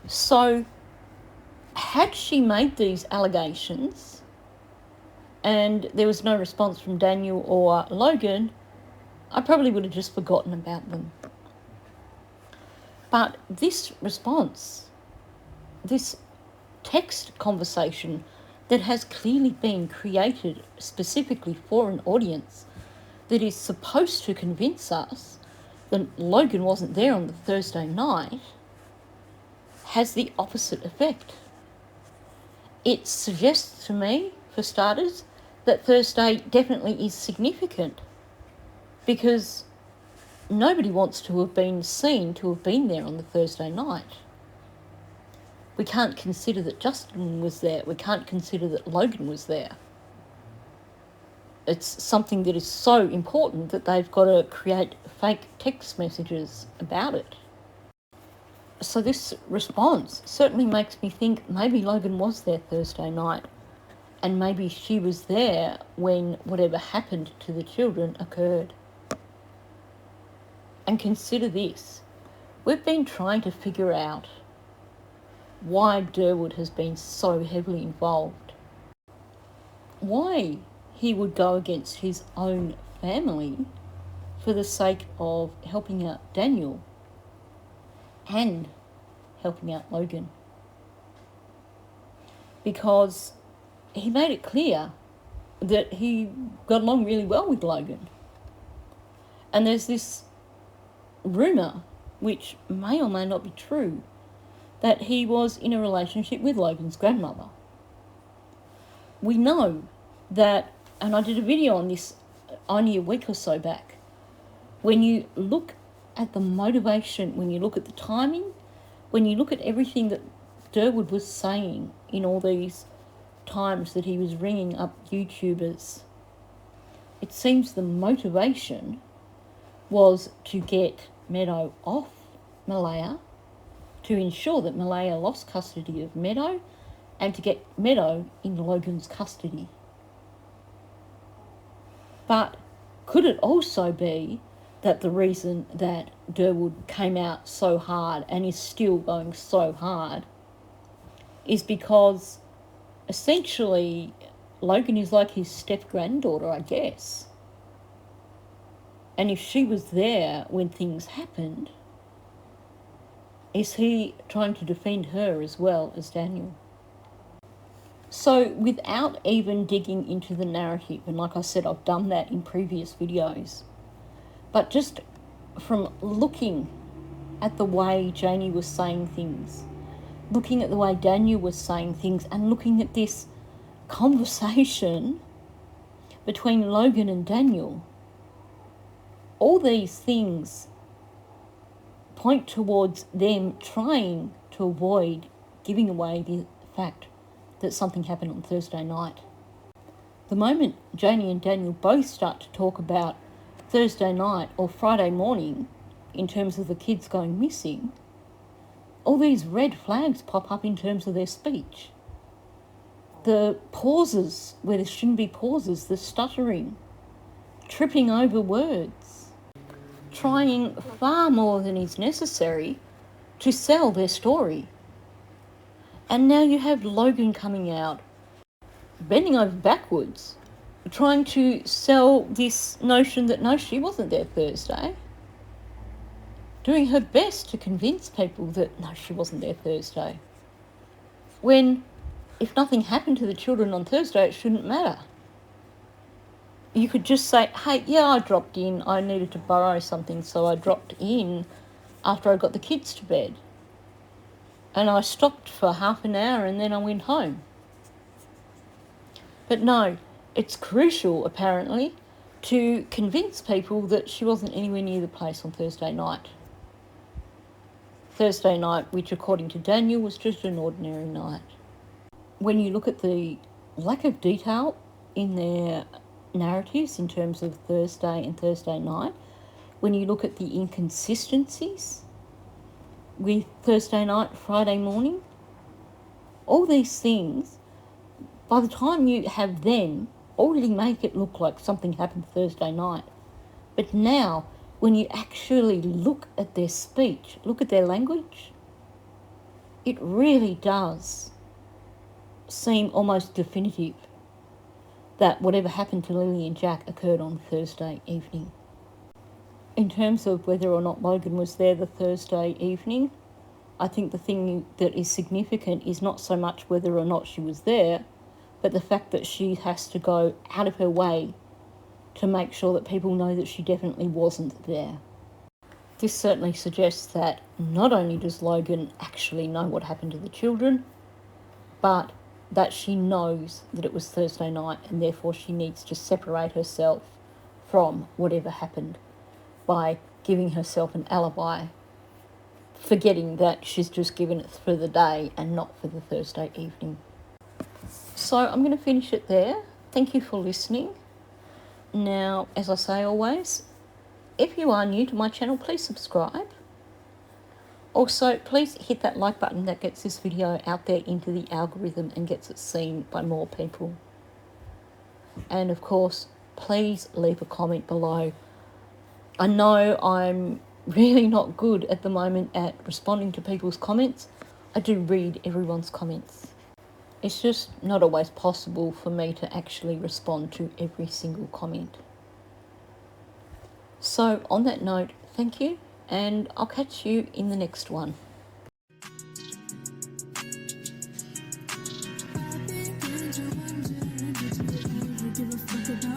B: So, had she made these allegations and there was no response from Daniel or Logan, I probably would have just forgotten about them. But this response, this text conversation that has clearly been created specifically for an audience that is supposed to convince us that Logan wasn't there on the Thursday night, has the opposite effect. It suggests to me, for starters, that Thursday definitely is significant because nobody wants to have been seen to have been there on the Thursday night. We can't consider that Justin was there. We can't consider that Logan was there. it's something that is so important that they've got to create fake text messages about it. So this response certainly makes me think maybe Logan was there Thursday night, and maybe she was there when whatever happened to the children occurred. And consider this. We've been trying to figure out why Durwood has been so heavily involved. Why he would go against his own family for the sake of helping out Daniel and helping out Logan. Because he made it clear that he got along really well with Logan. And there's this rumour, which may or may not be true, that he was in a relationship with Logan's grandmother. We know that, and I did a video on this only a week or so back, when you look at the motivation, when you look at the timing, when you look at everything that Durwood was saying in all these times that he was ringing up YouTubers, it seems the motivation was to get Meadow off Malaya, to ensure that Malaya lost custody of Meadow, and to get Meadow in Logan's custody. But could it also be that the reason that Durwood came out so hard and is still going so hard is because essentially Logan is like his step-granddaughter, I guess. And if she was there when things happened, is he trying to defend her as well as Daniel? So without even digging into the narrative, and like I said, I've done that in previous videos, but just from looking at the way Janie was saying things, looking at the way Daniel was saying things, and looking at this conversation between Logan and Daniel, all these things point towards them trying to avoid giving away the fact that something happened on Thursday night. The moment Janie and Daniel both start to talk about Thursday night or Friday morning in terms of the kids going missing, all these red flags pop up in terms of their speech. The pauses where there shouldn't be pauses, the stuttering, tripping over words, trying far more than is necessary to sell their story. And now you have Logan coming out, bending over backwards, trying to sell this notion that no, she wasn't there Thursday. Doing her best to convince people that no, she wasn't there Thursday. When, if nothing happened to the children on Thursday, it shouldn't matter. You could just say, hey, yeah, I dropped in. I needed to borrow something, so I dropped in after I got the kids to bed. And I stopped for half an hour and then I went home. But no, it's crucial, apparently, to convince people that she wasn't anywhere near the place on Thursday night. Thursday night, which according to Daniel was just an ordinary night. When you look at the lack of detail in their narratives in terms of Thursday and Thursday night, when you look at the inconsistencies with Thursday night, Friday morning, all these things, by the time you have them, already make it look like something happened Thursday night. But now, when you actually look at their speech, look at their language, it really does seem almost definitive that whatever happened to Lily and Jack occurred on Thursday evening. In terms of whether or not Logan was there the Thursday evening, I think the thing that is significant is not so much whether or not she was there, but the fact that she has to go out of her way to make sure that people know that she definitely wasn't there. This certainly suggests that not only does Logan actually know what happened to the children, but that she knows that it was Thursday night and therefore she needs to separate herself from whatever happened by giving herself an alibi, forgetting that she's just given it for the day and not for the Thursday evening. So I'm going to finish it there. Thank you for listening. Now, as I say always, if you are new to my channel, please subscribe. Also, please hit that like button that gets this video out there into the algorithm and gets it seen by more people. And of course, please leave a comment below. I know I'm really not good at the moment at responding to people's comments. I do read everyone's comments. It's just not always possible for me to actually respond to every single comment. So on that note, thank you, and I'll catch you in the next one.
G: Give a fuck about